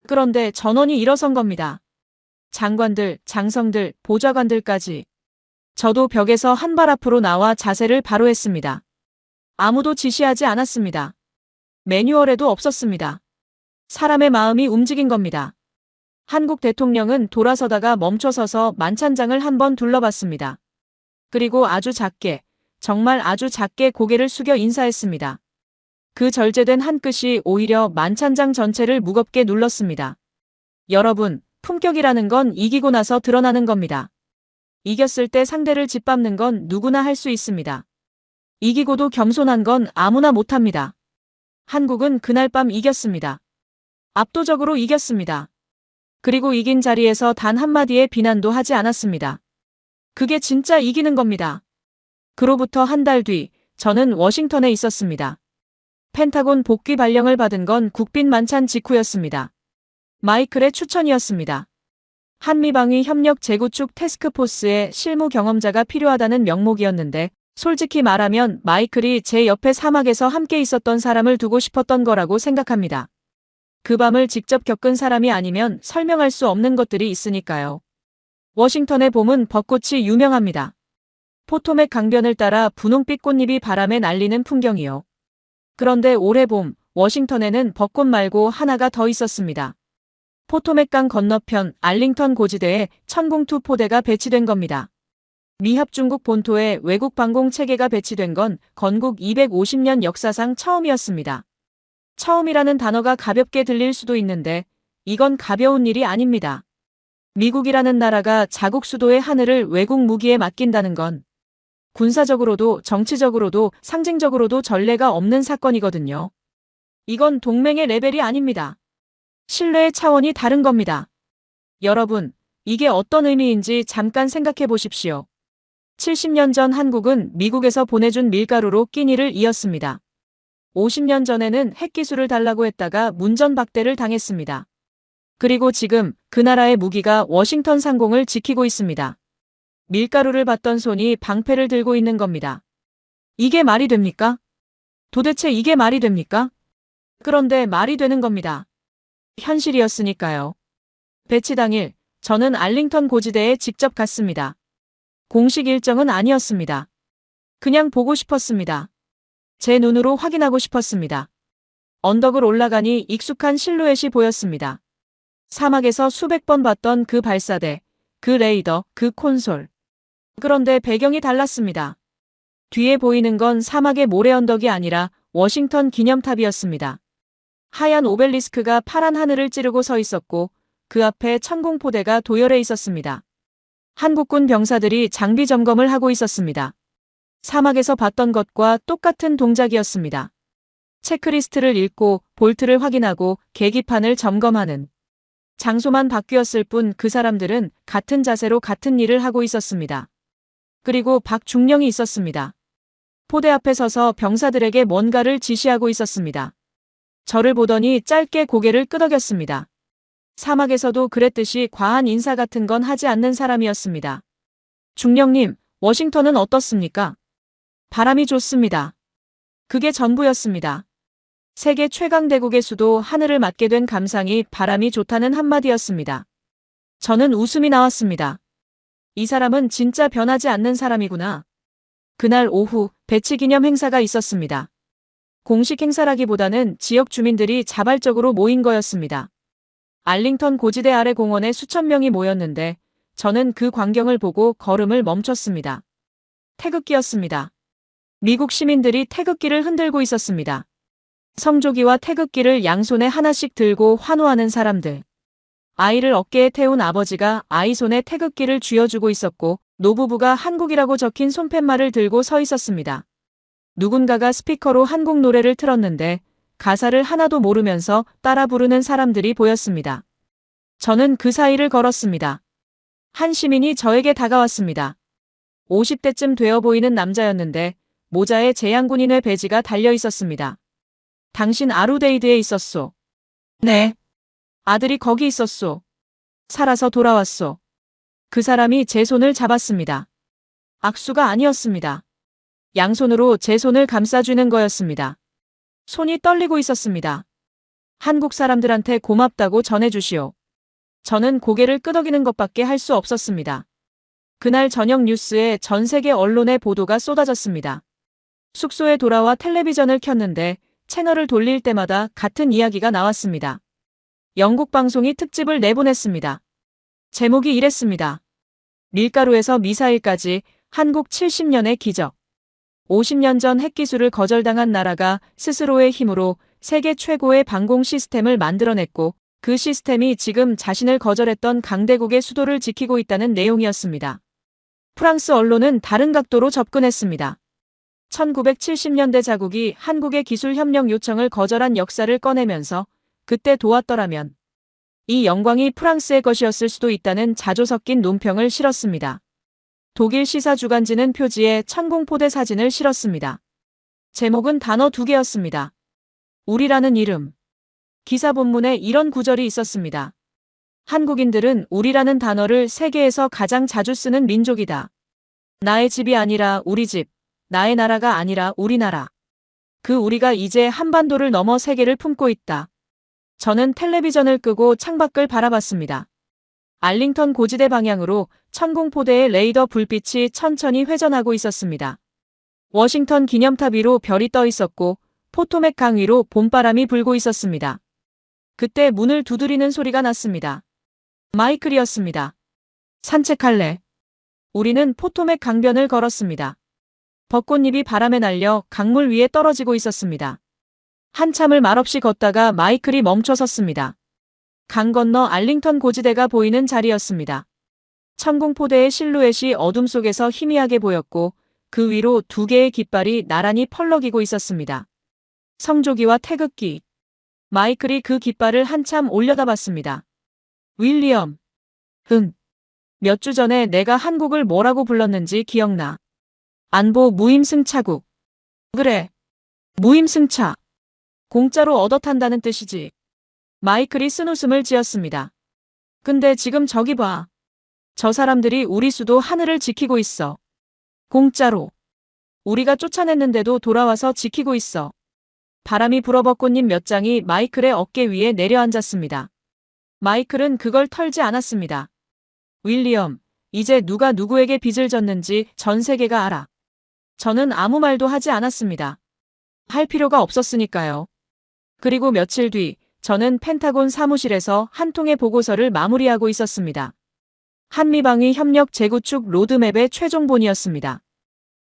그런데 전원이 일어선 겁니다. 장관들, 장성들, 보좌관들까지. 저도 벽에서 한 발 앞으로 나와 자세를 바로 했습니다. 아무도 지시하지 않았습니다. 매뉴얼에도 없었습니다. 사람의 마음이 움직인 겁니다. 한국 대통령은 돌아서다가 멈춰서서 만찬장을 한번 둘러봤습니다. 그리고 아주 작게, 정말 아주 작게 고개를 숙여 인사했습니다. 그 절제된 한 끝이 오히려 만찬장 전체를 무겁게 눌렀습니다. 여러분, 품격이라는 건 이기고 나서 드러나는 겁니다. 이겼을 때 상대를 짓밟는 건 누구나 할 수 있습니다. 이기고도 겸손한 건 아무나 못합니다. 한국은 그날 밤 이겼습니다. 압도적으로 이겼습니다. 그리고 이긴 자리에서 단 한마디의 비난도 하지 않았습니다. 그게 진짜 이기는 겁니다. 그로부터 한 달 뒤, 저는 워싱턴에 있었습니다. 펜타곤 복귀 발령을 받은 건 국빈 만찬 직후였습니다. 마이클의 추천이었습니다. 한미방위 협력 재구축 태스크포스에 실무 경험자가 필요하다는 명목이었는데 솔직히 말하면 마이클이 제 옆에 사막에서 함께 있었던 사람을 두고 싶었던 거라고 생각합니다. 그 밤을 직접 겪은 사람이 아니면 설명할 수 없는 것들이 있으니까요. 워싱턴의 봄은 벚꽃이 유명합니다. 포토맥 강변을 따라 분홍빛 꽃잎이 바람에 날리는 풍경이요. 그런데 올해 봄, 워싱턴에는 벚꽃 말고 하나가 더 있었습니다. 포토맥강 건너편 알링턴 고지대에 천궁2 포대가 배치된 겁니다. 미합 중국 본토에 외국 방공 체계가 배치된 건 건국 250년 역사상 처음이었습니다. 처음이라는 단어가 가볍게 들릴 수도 있는데 이건 가벼운 일이 아닙니다. 미국이라는 나라가 자국 수도의 하늘을 외국 무기에 맡긴다는 건 군사적으로도 정치적으로도 상징적으로도 전례가 없는 사건이거든요. 이건 동맹의 레벨이 아닙니다. 신뢰의 차원이 다른 겁니다. 여러분, 이게 어떤 의미인지 잠깐 생각해 보십시오. 70년 전 한국은 미국에서 보내준 밀가루로 끼니를 이었습니다. 50년 전에는 핵기술을 달라고 했다가 문전박대를 당했습니다. 그리고 지금 그 나라의 무기가 워싱턴 상공을 지키고 있습니다. 밀가루를 받던 손이 방패를 들고 있는 겁니다. 이게 말이 됩니까? 도대체 이게 말이 됩니까? 그런데 말이 되는 겁니다. 현실이었으니까요. 배치 당일, 저는 알링턴 고지대에 직접 갔습니다. 공식 일정은 아니었습니다. 그냥 보고 싶었습니다. 제 눈으로 확인하고 싶었습니다. 언덕을 올라가니 익숙한 실루엣이 보였습니다. 사막에서 수백 번 봤던 그 발사대, 그 레이더, 그 콘솔. 그런데 배경이 달랐습니다. 뒤에 보이는 건 사막의 모래 언덕이 아니라 워싱턴 기념탑이었습니다. 하얀 오벨리스크가 파란 하늘을 찌르고 서 있었고 그 앞에 천궁포대가 도열해 있었습니다. 한국군 병사들이 장비 점검을 하고 있었습니다. 사막에서 봤던 것과 똑같은 동작이었습니다. 체크리스트를 읽고 볼트를 확인하고 계기판을 점검하는. 장소만 바뀌었을 뿐 그 사람들은 같은 자세로 같은 일을 하고 있었습니다. 그리고 박중령이 있었습니다. 포대 앞에 서서 병사들에게 뭔가를 지시하고 있었습니다. 저를 보더니 짧게 고개를 끄덕였습니다. 사막에서도 그랬듯이 과한 인사 같은 건 하지 않는 사람이었습니다. 중령님, 워싱턴은 어떻습니까? 바람이 좋습니다. 그게 전부였습니다. 세계 최강대국의 수도 하늘을 맡게 된 감상이 바람이 좋다는 한마디였습니다. 저는 웃음이 나왔습니다. 이 사람은 진짜 변하지 않는 사람이구나. 그날 오후 배치 기념 행사가 있었습니다. 공식 행사라기보다는 지역 주민들이 자발적으로 모인 거였습니다. 알링턴 고지대 아래 공원에 수천 명이 모였는데 저는 그 광경을 보고 걸음을 멈췄습니다. 태극기였습니다. 미국 시민들이 태극기를 흔들고 있었습니다. 성조기와 태극기를 양손에 하나씩 들고 환호하는 사람들. 아이를 어깨에 태운 아버지가 아이 손에 태극기를 쥐어주고 있었고 노부부가 한국이라고 적힌 손팻말을 들고 서 있었습니다. 누군가가 스피커로 한국 노래를 틀었는데 가사를 하나도 모르면서 따라 부르는 사람들이 보였습니다. 저는 그 사이를 걸었습니다. 한 시민이 저에게 다가왔습니다. 50대쯤 되어 보이는 남자였는데 모자에 제양군인의 배지가 달려 있었습니다. 당신 아루데이드에 있었소. 네. 아들이 거기 있었소. 살아서 돌아왔소. 그 사람이 제 손을 잡았습니다. 악수가 아니었습니다. 양손으로 제 손을 감싸주는 거였습니다. 손이 떨리고 있었습니다. 한국 사람들한테 고맙다고 전해주시오. 저는 고개를 끄덕이는 것밖에 할 수 없었습니다. 그날 저녁 뉴스에 전 세계 언론의 보도가 쏟아졌습니다. 숙소에 돌아와 텔레비전을 켰는데 채널을 돌릴 때마다 같은 이야기가 나왔습니다. 영국 방송이 특집을 내보냈습니다. 제목이 이랬습니다. 밀가루에서 미사일까지 한국 70년의 기적. 50년 전 핵기술을 거절당한 나라가 스스로의 힘으로 세계 최고의 방공 시스템을 만들어냈고 그 시스템이 지금 자신을 거절했던 강대국의 수도를 지키고 있다는 내용이었습니다. 프랑스 언론은 다른 각도로 접근했습니다. 1970년대 자국이 한국의 기술협력 요청을 거절한 역사를 꺼내면서 그때 도왔더라면 이 영광이 프랑스의 것이었을 수도 있다는 자조 섞인 논평을 실었습니다. 독일 시사 주간지는 표지에 천공포대 사진을 실었습니다. 제목은 단어 2개였습니다. 우리라는 이름. 기사 본문에 이런 구절이 있었습니다. 한국인들은 우리라는 단어를 세계에서 가장 자주 쓰는 민족이다. 나의 집이 아니라 우리 집, 나의 나라가 아니라 우리나라. 그 우리가 이제 한반도를 넘어 세계를 품고 있다. 저는 텔레비전을 끄고 창밖을 바라봤습니다. 알링턴 고지대 방향으로 천공포대의 레이더 불빛이 천천히 회전하고 있었습니다. 워싱턴 기념탑 위로 별이 떠 있었고 포토맥 강 위로 봄바람이 불고 있었습니다. 그때 문을 두드리는 소리가 났습니다. 마이클이었습니다. 산책할래? 우리는 포토맥 강변을 걸었습니다. 벚꽃잎이 바람에 날려 강물 위에 떨어지고 있었습니다. 한참을 말없이 걷다가 마이클이 멈춰 섰습니다. 강 건너 알링턴 고지대가 보이는 자리였습니다. 천공포대의 실루엣이 어둠 속에서 희미하게 보였고 그 위로 2개의 깃발이 나란히 펄럭이고 있었습니다. 성조기와 태극기. 마이클이 그 깃발을 한참 올려다봤습니다. 윌리엄. 몇 주 전에 내가 한국을 뭐라고 불렀는지 기억나. 안보 무임승차국. 그래. 무임승차. 공짜로 얻어 탄다는 뜻이지. 마이클이 쓴웃음을 지었습니다. 근데 지금 저기 봐. 저 사람들이 우리 수도 하늘을 지키고 있어. 공짜로. 우리가 쫓아냈는데도 돌아와서 지키고 있어. 바람이 불어 벚꽃잎 몇 장이 마이클의 어깨 위에 내려앉았습니다. 마이클은 그걸 털지 않았습니다. 윌리엄, 이제 누가 누구에게 빚을 졌는지 전 세계가 알아. 저는 아무 말도 하지 않았습니다. 할 필요가 없었으니까요. 그리고 며칠 뒤 저는 펜타곤 사무실에서 한 통의 보고서를 마무리하고 있었습니다. 한미방위 협력 재구축 로드맵의 최종본이었습니다.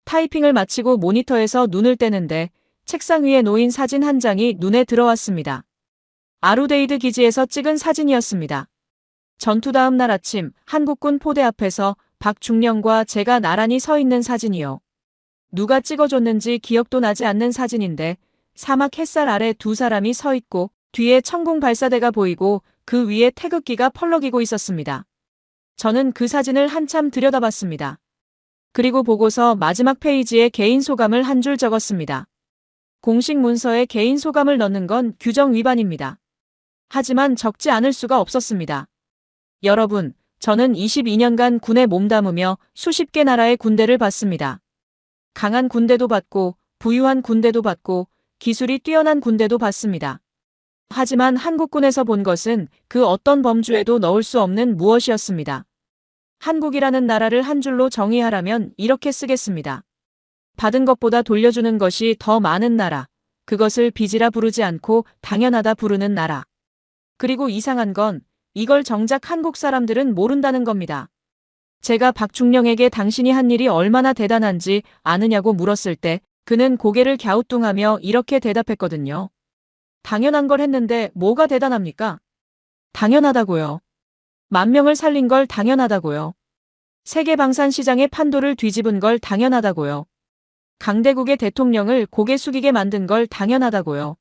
타이핑을 마치고 모니터에서 눈을 떼는데 책상 위에 놓인 사진 한 장이 눈에 들어왔습니다. 아루데이드 기지에서 찍은 사진이었습니다. 전투 다음 날 아침 한국군 포대 앞에서 박중령과 제가 나란히 서 있는 사진이요. 누가 찍어줬는지 기억도 나지 않는 사진인데 사막 햇살 아래 2사람이 서 있고 뒤에 천공 발사대가 보이고 그 위에 태극기가 펄럭이고 있었습니다. 저는 그 사진을 한참 들여다봤습니다. 그리고 보고서 마지막 페이지에 개인 소감을 한 줄 적었습니다. 공식 문서에 개인 소감을 넣는 건 규정 위반입니다. 하지만 적지 않을 수가 없었습니다. 여러분, 저는 22년간 군에 몸담으며 수십 개 나라의 군대를 봤습니다. 강한 군대도 봤고 부유한 군대도 봤고 기술이 뛰어난 군대도 봤습니다. 하지만 한국군에서 본 것은 그 어떤 범주에도 넣을 수 없는 무엇이었습니다. 한국이라는 나라를 한 줄로 정의하라면 이렇게 쓰겠습니다. 받은 것보다 돌려주는 것이 더 많은 나라. 그것을 빚이라 부르지 않고 당연하다 부르는 나라. 그리고 이상한 건 이걸 정작 한국 사람들은 모른다는 겁니다. 제가 박중령에게 당신이 한 일이 얼마나 대단한지 아느냐고 물었을 때 그는 고개를 갸우뚱하며 이렇게 대답했거든요. 당연한 걸 했는데 뭐가 대단합니까? 당연하다고요. 10,000명을 살린 걸 당연하다고요. 세계 방산 시장의 판도를 뒤집은 걸 당연하다고요. 강대국의 대통령을 고개 숙이게 만든 걸 당연하다고요.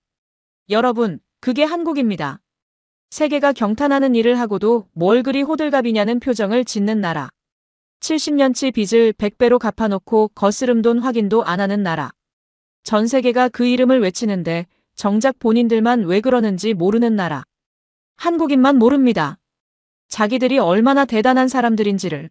여러분, 그게 한국입니다. 세계가 경탄하는 일을 하고도 뭘 그리 호들갑이냐는 표정을 짓는 나라. 70년치 빚을 100배로 갚아놓고 거스름돈 확인도 안 하는 나라. 전 세계가 그 이름을 외치는데 정작 본인들만 왜 그러는지 모르는 나라. 한국인만 모릅니다. 자기들이 얼마나 대단한 사람들인지를.